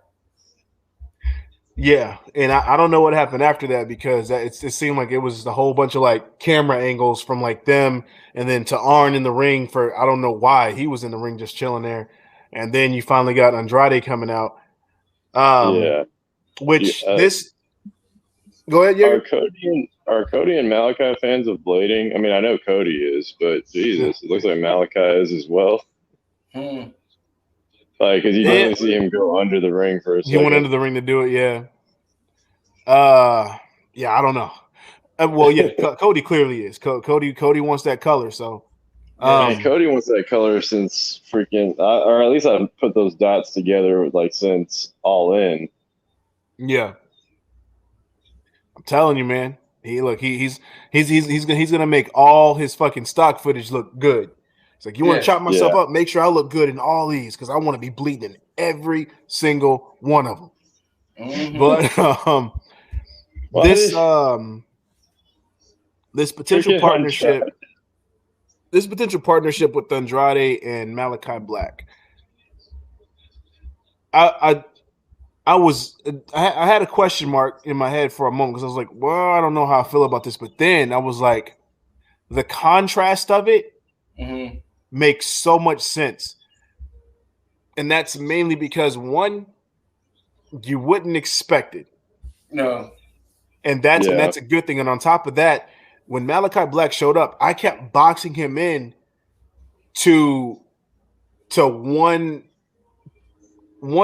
Yeah, and I don't know what happened after that because it seemed like it was a whole bunch of like camera angles from like them and then to Arn in the ring for I don't know why he was in the ring just chilling there, and then you finally got Andrade coming out. Which this Go ahead, Jaeger. Are Cody and Malachi fans of blading? I mean, I know Cody is, but Jesus, it looks like Malachi is as well. Like, because you definitely see him go under the ring for a second. He went under the ring to do it, yeah. Yeah, I don't know. Well, yeah, Cody clearly is. Cody wants that color, so. Man, Cody wants that color since freaking, or at least I put those dots together like since All In. Yeah, I'm telling you, man. He's gonna make all his fucking stock footage look good. It's like, you want to chop myself up, make sure I look good in all these because I want to be bleeding in every single one of them. But this potential partnership. This potential partnership with Andrade and Malachi Black. I had a question mark in my head for a moment because I was like, well, I don't know how I feel about this. But then I was like, the contrast of it makes so much sense. And that's mainly because, one, you wouldn't expect it. No. And that's a good thing. And on top of that, when Malachi Black showed up, I kept boxing him in to one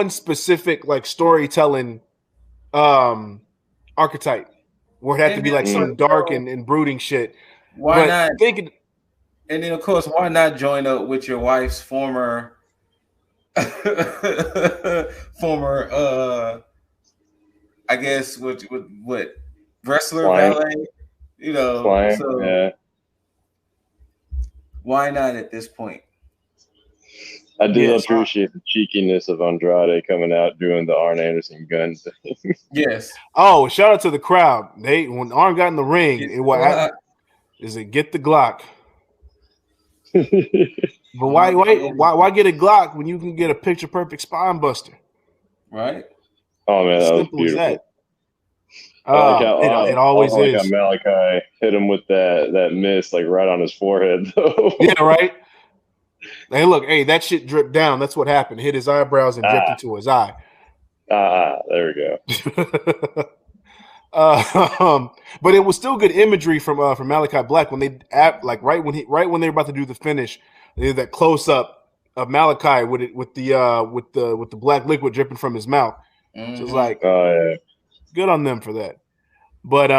specific like storytelling archetype where it had to be like some dark and brooding shit. Why not? And then of course, why not join up with your wife's former I guess what wrestler, valet, you know, so why not at this point? I do appreciate the cheekiness of Andrade coming out doing the Arn Anderson gun thing. Yes. Oh, shout out to the crowd. When Arn got in the ring, get the Glock. But why get a Glock when you can get a picture perfect spine buster? Right. Oh man, that was beautiful. It always is. Like how Malachi hit him with that mist like right on his forehead though. Yeah, right. Hey, look, that shit dripped down. That's what happened. Hit his eyebrows and dripped into his eye. There we go. But it was still good imagery from Malachi Black when they right when they were about to do the finish. They did that close up of Malachi with the black liquid dripping from his mouth. So it's like, good on them for that. But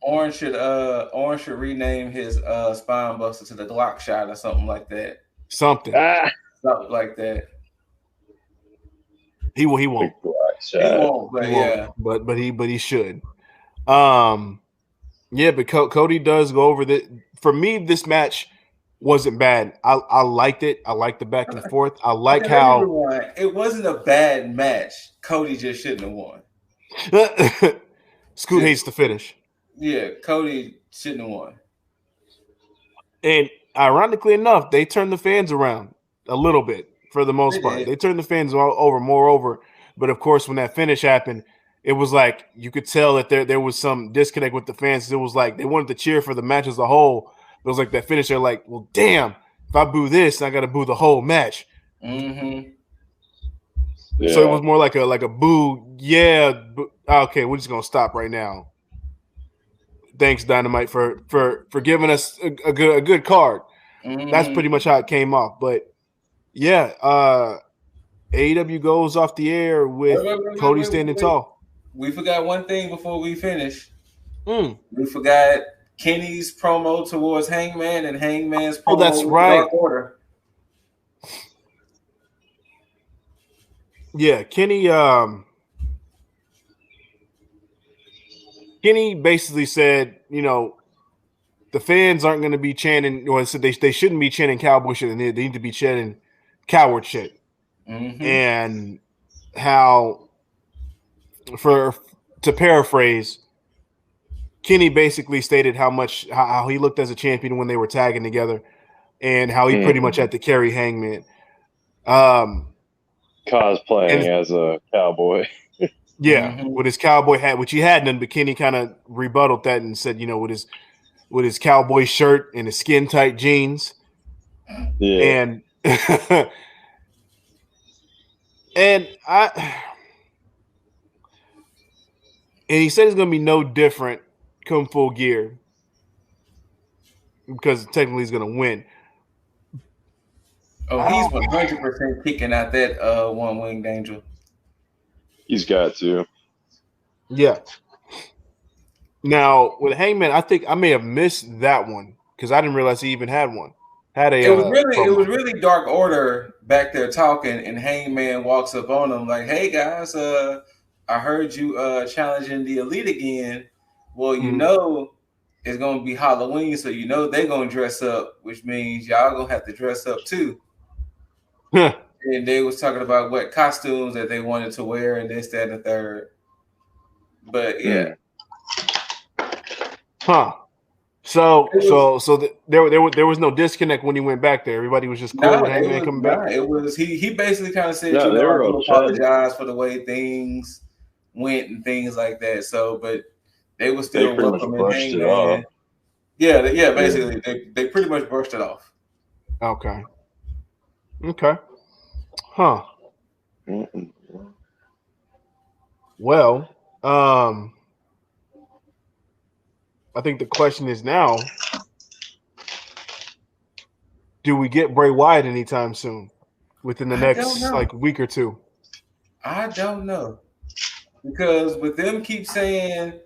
Orange should rename his spine buster to the Glock shot or something like that. Something like that. He won't. He won't, but he should. But Cody does go over that. For me, this match wasn't bad. I liked it. I liked the back and forth. I like how it wasn't a bad match. Cody just shouldn't have won. Scoot hates the finish. Yeah, Cody shouldn't have won. And ironically enough, they turned the fans around a little bit for the most part. They turned the fans over. But of course, when that finish happened, it was like you could tell that there was some disconnect with the fans. It was like they wanted to cheer for the match as a whole. It was like that finish. They're like, well, damn, if I boo this, I got to boo the whole match. Mm-hmm. Yeah. So it was more like a boo. Yeah. Okay, we're just gonna stop right now. Thanks, Dynamite, for giving us a good card. Mm-hmm. That's pretty much how it came off. But yeah, AEW goes off the air with Cody standing tall. We forgot one thing before we finish. We forgot Kenny's promo towards Hangman and Hangman's promo. Oh, that's right. Dark Order. Yeah, Kenny basically said, the fans aren't going to be chanting, or said they shouldn't be chanting cowboy shit, and they need to be chanting coward shit. Mm-hmm. And how, to paraphrase, Kenny basically stated how he looked as a champion when they were tagging together, and how he pretty much had to carry Hangman. Cosplaying as a cowboy. Yeah, with his cowboy hat, which he had none, but Kenny kind of rebutted that and said, with his cowboy shirt and his skin tight jeans. Yeah. And And he said it's going to be no different come Full Gear because technically he's going to win. Oh, he's 100% kicking out that One Winged Angel. He's got to. Yeah. Now with Hangman, I think I may have missed that one because I didn't realize he even had one. It was really Dark Order back there talking, and Hangman walks up on him like, "Hey guys, I heard you challenging the Elite again. Well, you know it's gonna be Halloween, so you know they're gonna dress up, which means y'all gonna have to dress up too." And they was talking about what costumes that they wanted to wear and this, that, and the third. But yeah. So there was no disconnect when he went back there. Everybody was just cool with Hangman coming back. It was he basically kind of said, "You know, I apologize for the way things went and things like that." So, but they were still welcoming Hangman. Yeah, basically they pretty much brushed it off. Okay. Well, I think the question is now, do we get Bray Wyatt anytime soon? Within the next week or two? I don't know. Because with them keep saying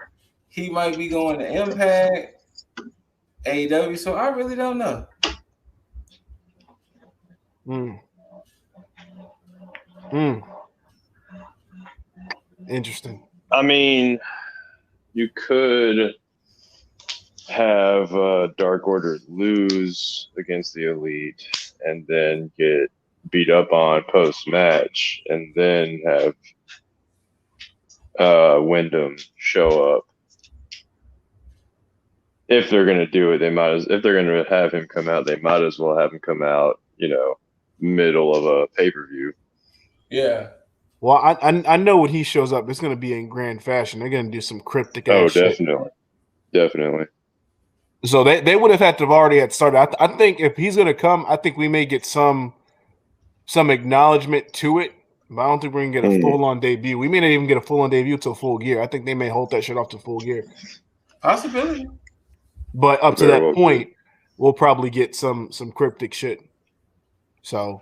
he might be going to Impact, AEW, so I really don't know. Interesting. I mean, you could have Dark Order lose against the Elite and then get beat up on post-match and then have Wyndham show up. If they're going to do it, if they're going to have him come out, they might as well have him come out, middle of a pay-per-view. Yeah. Well, I know when he shows up, it's going to be in grand fashion. They're going to do some cryptic ass shit. Definitely. So they would have had to have already had started. I think if he's going to come, I think we may get some acknowledgement to it, but I don't think we're going to get a full-on debut. We may not even get a full-on debut till Full Gear. I think they may hold that shit off to Full Gear. Possibility. But up to that point, we'll probably get some cryptic shit. So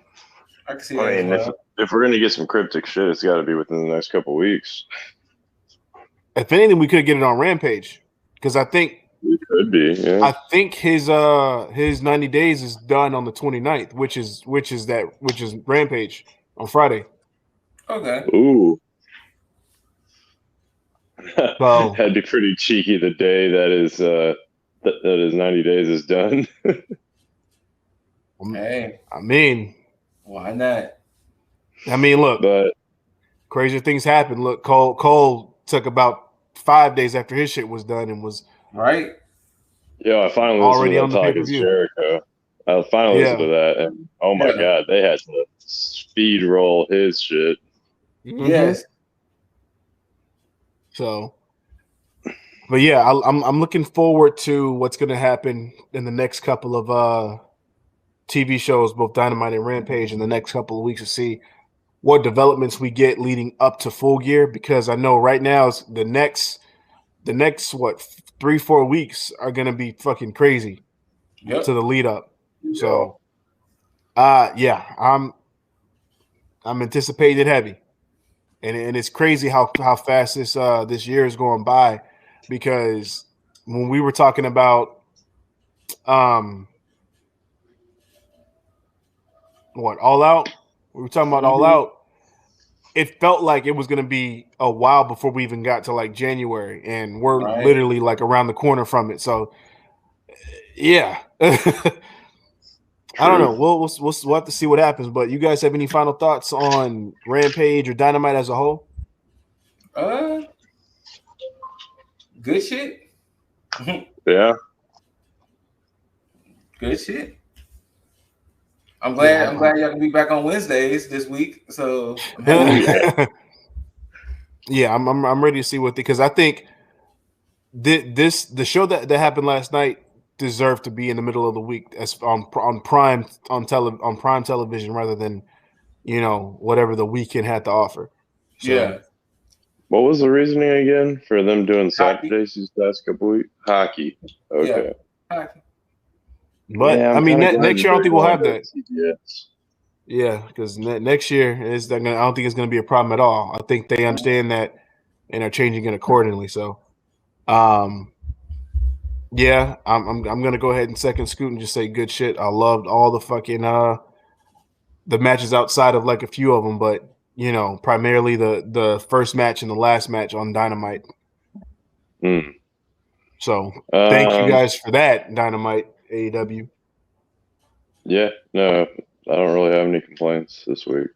I can see that. If we're going to get some cryptic shit, it's got to be within the next couple of weeks. If anything, we could get it on Rampage because I think it could be. Yeah. I think his 90 days is done on the 29th, which is Rampage on Friday. Okay. Ooh. So, that'd be pretty cheeky. The day that is 90 days is done. Hey, I mean, why not? I mean, look, but crazier things happen. Look, Cole took about 5 days after his shit was done and was right. Yeah, I finally already listened to on the Talk is Jericho. I finally listened to that, and oh my god, they had to speed roll his shit. Yes. So, but yeah, I'm looking forward to what's going to happen in the next couple of TV shows, both Dynamite and Rampage, in the next couple of weeks to see what developments we get leading up to Full Gear. Because I know right now the next 3-4 weeks are going to be fucking crazy to the lead up. So, yeah, I'm anticipating it heavy. And it's crazy how fast this year is going by, because when we were talking about All Out, All Out, it felt like it was going to be a while before we even got to like January, and we're literally like around the corner from it. So yeah. I don't know. We'll have to see what happens. But you guys have any final thoughts on Rampage or Dynamite as a whole? Good shit. Yeah. Good shit. I'm glad y'all can be back on Wednesdays this week. So yeah, I'm ready to see what because I think the show that happened last night deserve to be in the middle of the week as on prime television rather than whatever the weekend had to offer. So, What was the reasoning again for them doing Saturdays these past couple weeks? Hockey. Okay. Yeah, hockey. But yeah, I mean, glad next year I don't they're think we'll going have to that. CBS. Yeah, because next year I don't think it's going to be a problem at all. I think they understand that and are changing it accordingly. So, yeah, I'm going to go ahead and second Scoot and just say good shit. I loved all the fucking the matches outside of like a few of them, but primarily the first match and the last match on Dynamite. So thank you guys for that, Dynamite AEW. Yeah, no, I don't really have any complaints this week.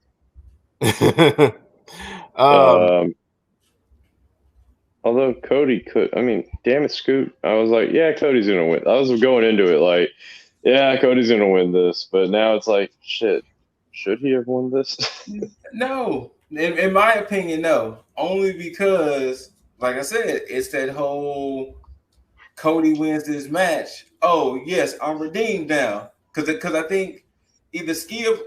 Although Cody could, I mean, damn it, Scoot. I was like, yeah, Cody's going to win. I was going into it like, yeah, Cody's going to win this. But now it's like, shit, should he have won this? No. In my opinion, no. Only because, like I said, it's that whole Cody wins this match. Oh, yes, I'm redeemed now. Because I think either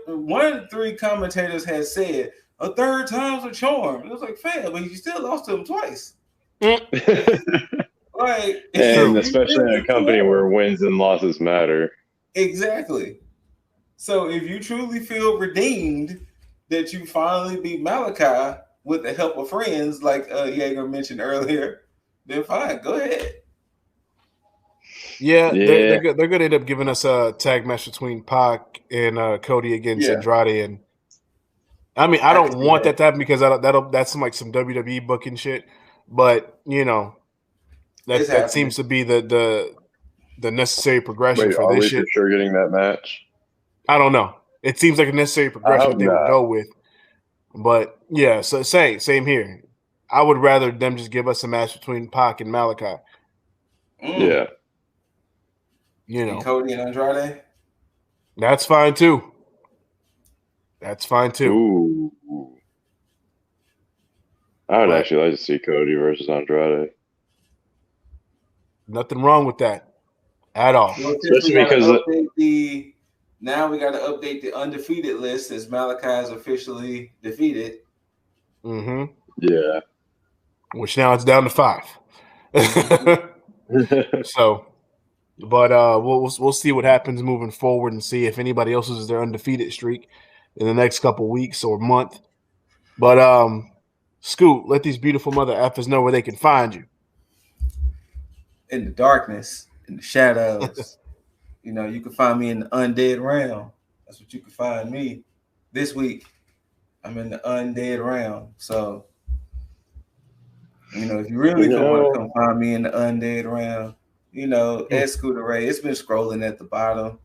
one of the three commentators has said, a third time's a charm. And it was like, fam, but you still lost to him twice. Like, and especially in a company where wins and losses matter. Exactly. So if you truly feel redeemed that you finally beat Malachi with the help of friends, like Jaeger mentioned earlier, then fine, go ahead. Yeah, they're going to end up giving us a tag match between Pac and Cody against Andrade, and I mean I don't want that to happen because that's like some WWE booking shit, but that seems to be the necessary progression for this shit. For sure getting that match? I don't know. It seems like a necessary progression that they would go with, but yeah. So same here. I would rather them just give us a match between Pac and Malachi. Yeah. And Cody and Andrade? That's fine too. Ooh. I would actually like to see Cody versus Andrade. Nothing wrong with that at all. Well, especially because now we got to update the undefeated list as Malachi is officially defeated. Mm-hmm. Yeah. Which now it's down to 5. So, but we'll see what happens moving forward and see if anybody else loses their undefeated streak in the next couple weeks or month. But Scoot, let these beautiful mother effers know where they can find you. In the darkness, in the shadows. You can find me in the undead realm. That's what you can find me this week. I'm in the undead realm. So, if you really want to come find me in the undead realm, at ScooterRay, it's been scrolling at the bottom.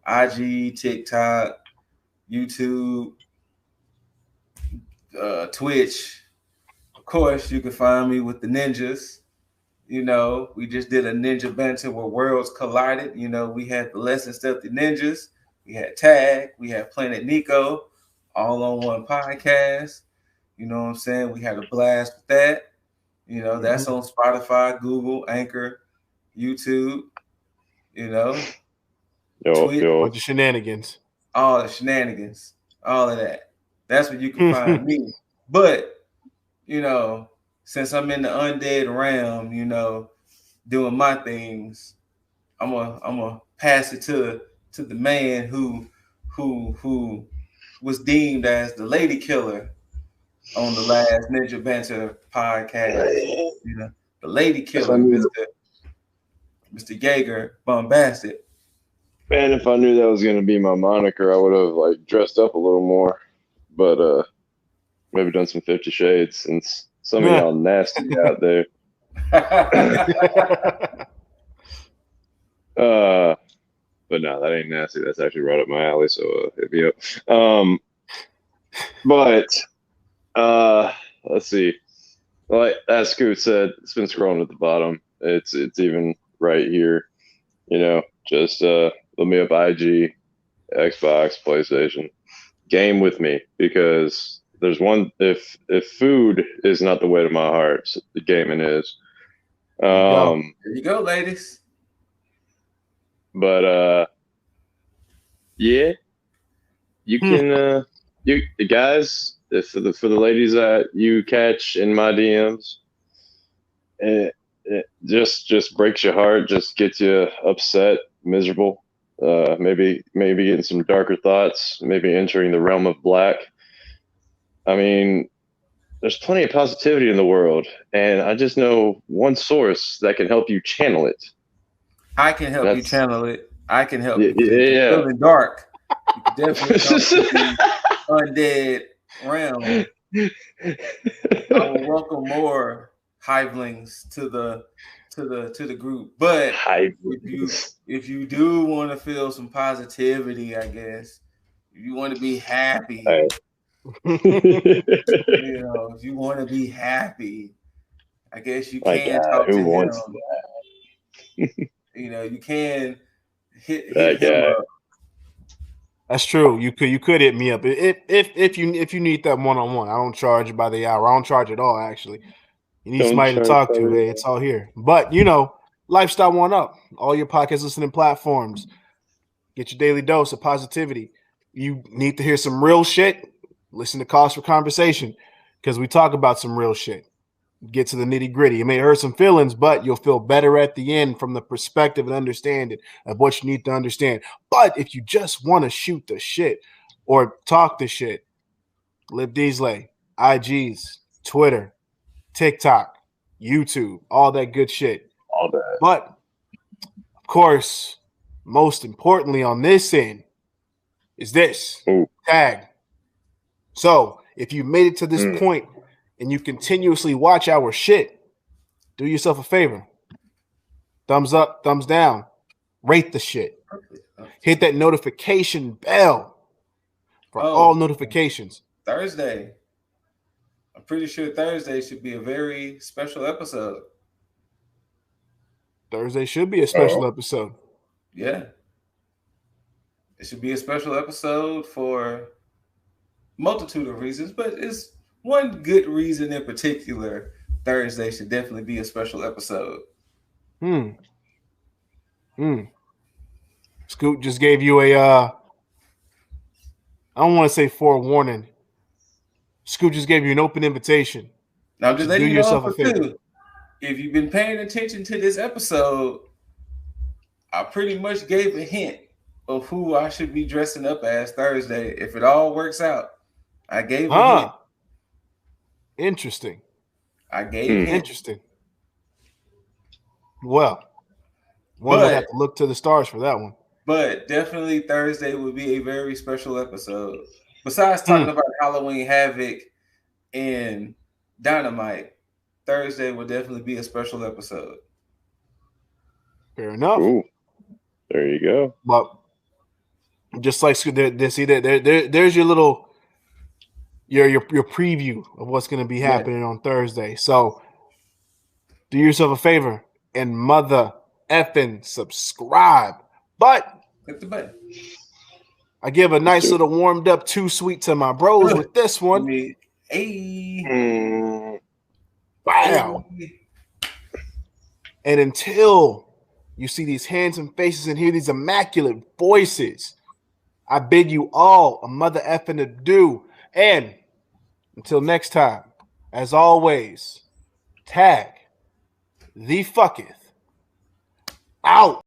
IG, TikTok, YouTube, Twitch. Of course, you can find me with the ninjas. We just did a ninja banter where worlds collided. We had the Less Than Stealthy Ninjas, we had T.A.G, we had Planet Nico, all on one podcast. You know what I'm saying? We had a blast with that. That's on Spotify, Google, Anchor, YouTube. Twitch, bunch of shenanigans. All the shenanigans, all of that. That's where you can find me. But since I'm in the undead realm, doing my things, I'm gonna pass it to the man who was deemed as the lady killer on the last Ninja Banter podcast. The lady killer, Mr. Jaeger Bombastic. Man, if I knew that was gonna be my moniker, I would have dressed up a little more. But maybe done some 50 Shades since some of y'all nasty out there. But no, that ain't nasty. That's actually right up my alley. So hit me up. Let's see. Like as Scoot said, it's been scrolling at the bottom. It's even right here. Just look me up IG, Xbox, PlayStation. Game with me because there's one. If food is not the way to my heart, the gaming is. There you go, ladies. But yeah, you can you guys, for the ladies that you catch in my DMs, it just breaks your heart, just gets you upset, miserable. Maybe getting some darker thoughts, maybe entering the realm of black. I mean, there's plenty of positivity in the world, and I just know one source that can help you channel it. I can help you channel it. I can help you. Yeah. Feeling dark. You can definitely help the undead realm. I will welcome more hivelings to the group. But if you do want to feel some positivity, I guess, if you want to be happy, if you want to be happy, I guess you can talk to him. You can hit him up. That's true. You could hit me up if you need that one-on-one. I don't charge by the hour. I don't charge at all, actually. You need somebody to talk to, hey, it's all here. But Lifestyle 1-Up, all your podcast listening platforms. Get your daily dose of positivity. You need to hear some real shit, listen to Cause for Conversation, because we talk about some real shit. Get to the nitty-gritty. You may hurt some feelings, but you'll feel better at the end from the perspective and understanding of what you need to understand. But if you just want to shoot the shit or talk the shit, Liv Deasley, IGs, Twitter, TikTok, YouTube, all that good shit. All that. But, of course, most importantly on this end is this. Tag. So, if you made it to this point and you continuously watch our shit, do yourself a favor. Thumbs up, thumbs down. Rate the shit. Hit that notification bell for all notifications. Thursday. I'm pretty sure Thursday should be a very special episode. Thursday should be a special episode. Yeah. It should be a special episode for a multitude of reasons, but it's one good reason in particular. Thursday should definitely be a special episode. Scoot just gave you I don't want to say forewarning. Scoot just gave you an open invitation. Now, I'm just letting you know too. If you've been paying attention to this episode, I pretty much gave a hint of who I should be dressing up as Thursday. If it all works out, I gave a hint. Interesting. I gave a hint. Interesting. Well, one would have to look to the stars for that one. But definitely Thursday will be a very special episode. Besides talking about Halloween Havoc and Dynamite, Thursday will definitely be a special episode. Fair enough. Ooh. There you go. But just like there's your little your preview of what's going to be happening on Thursday. So do yourself a favor and mother effing subscribe. But hit the button. I give a nice little warmed up too sweet to my bros with this one. Wow. And until you see these handsome faces and hear these immaculate voices, I bid you all a mother effing adieu. And until next time, as always, tag the fucketh out.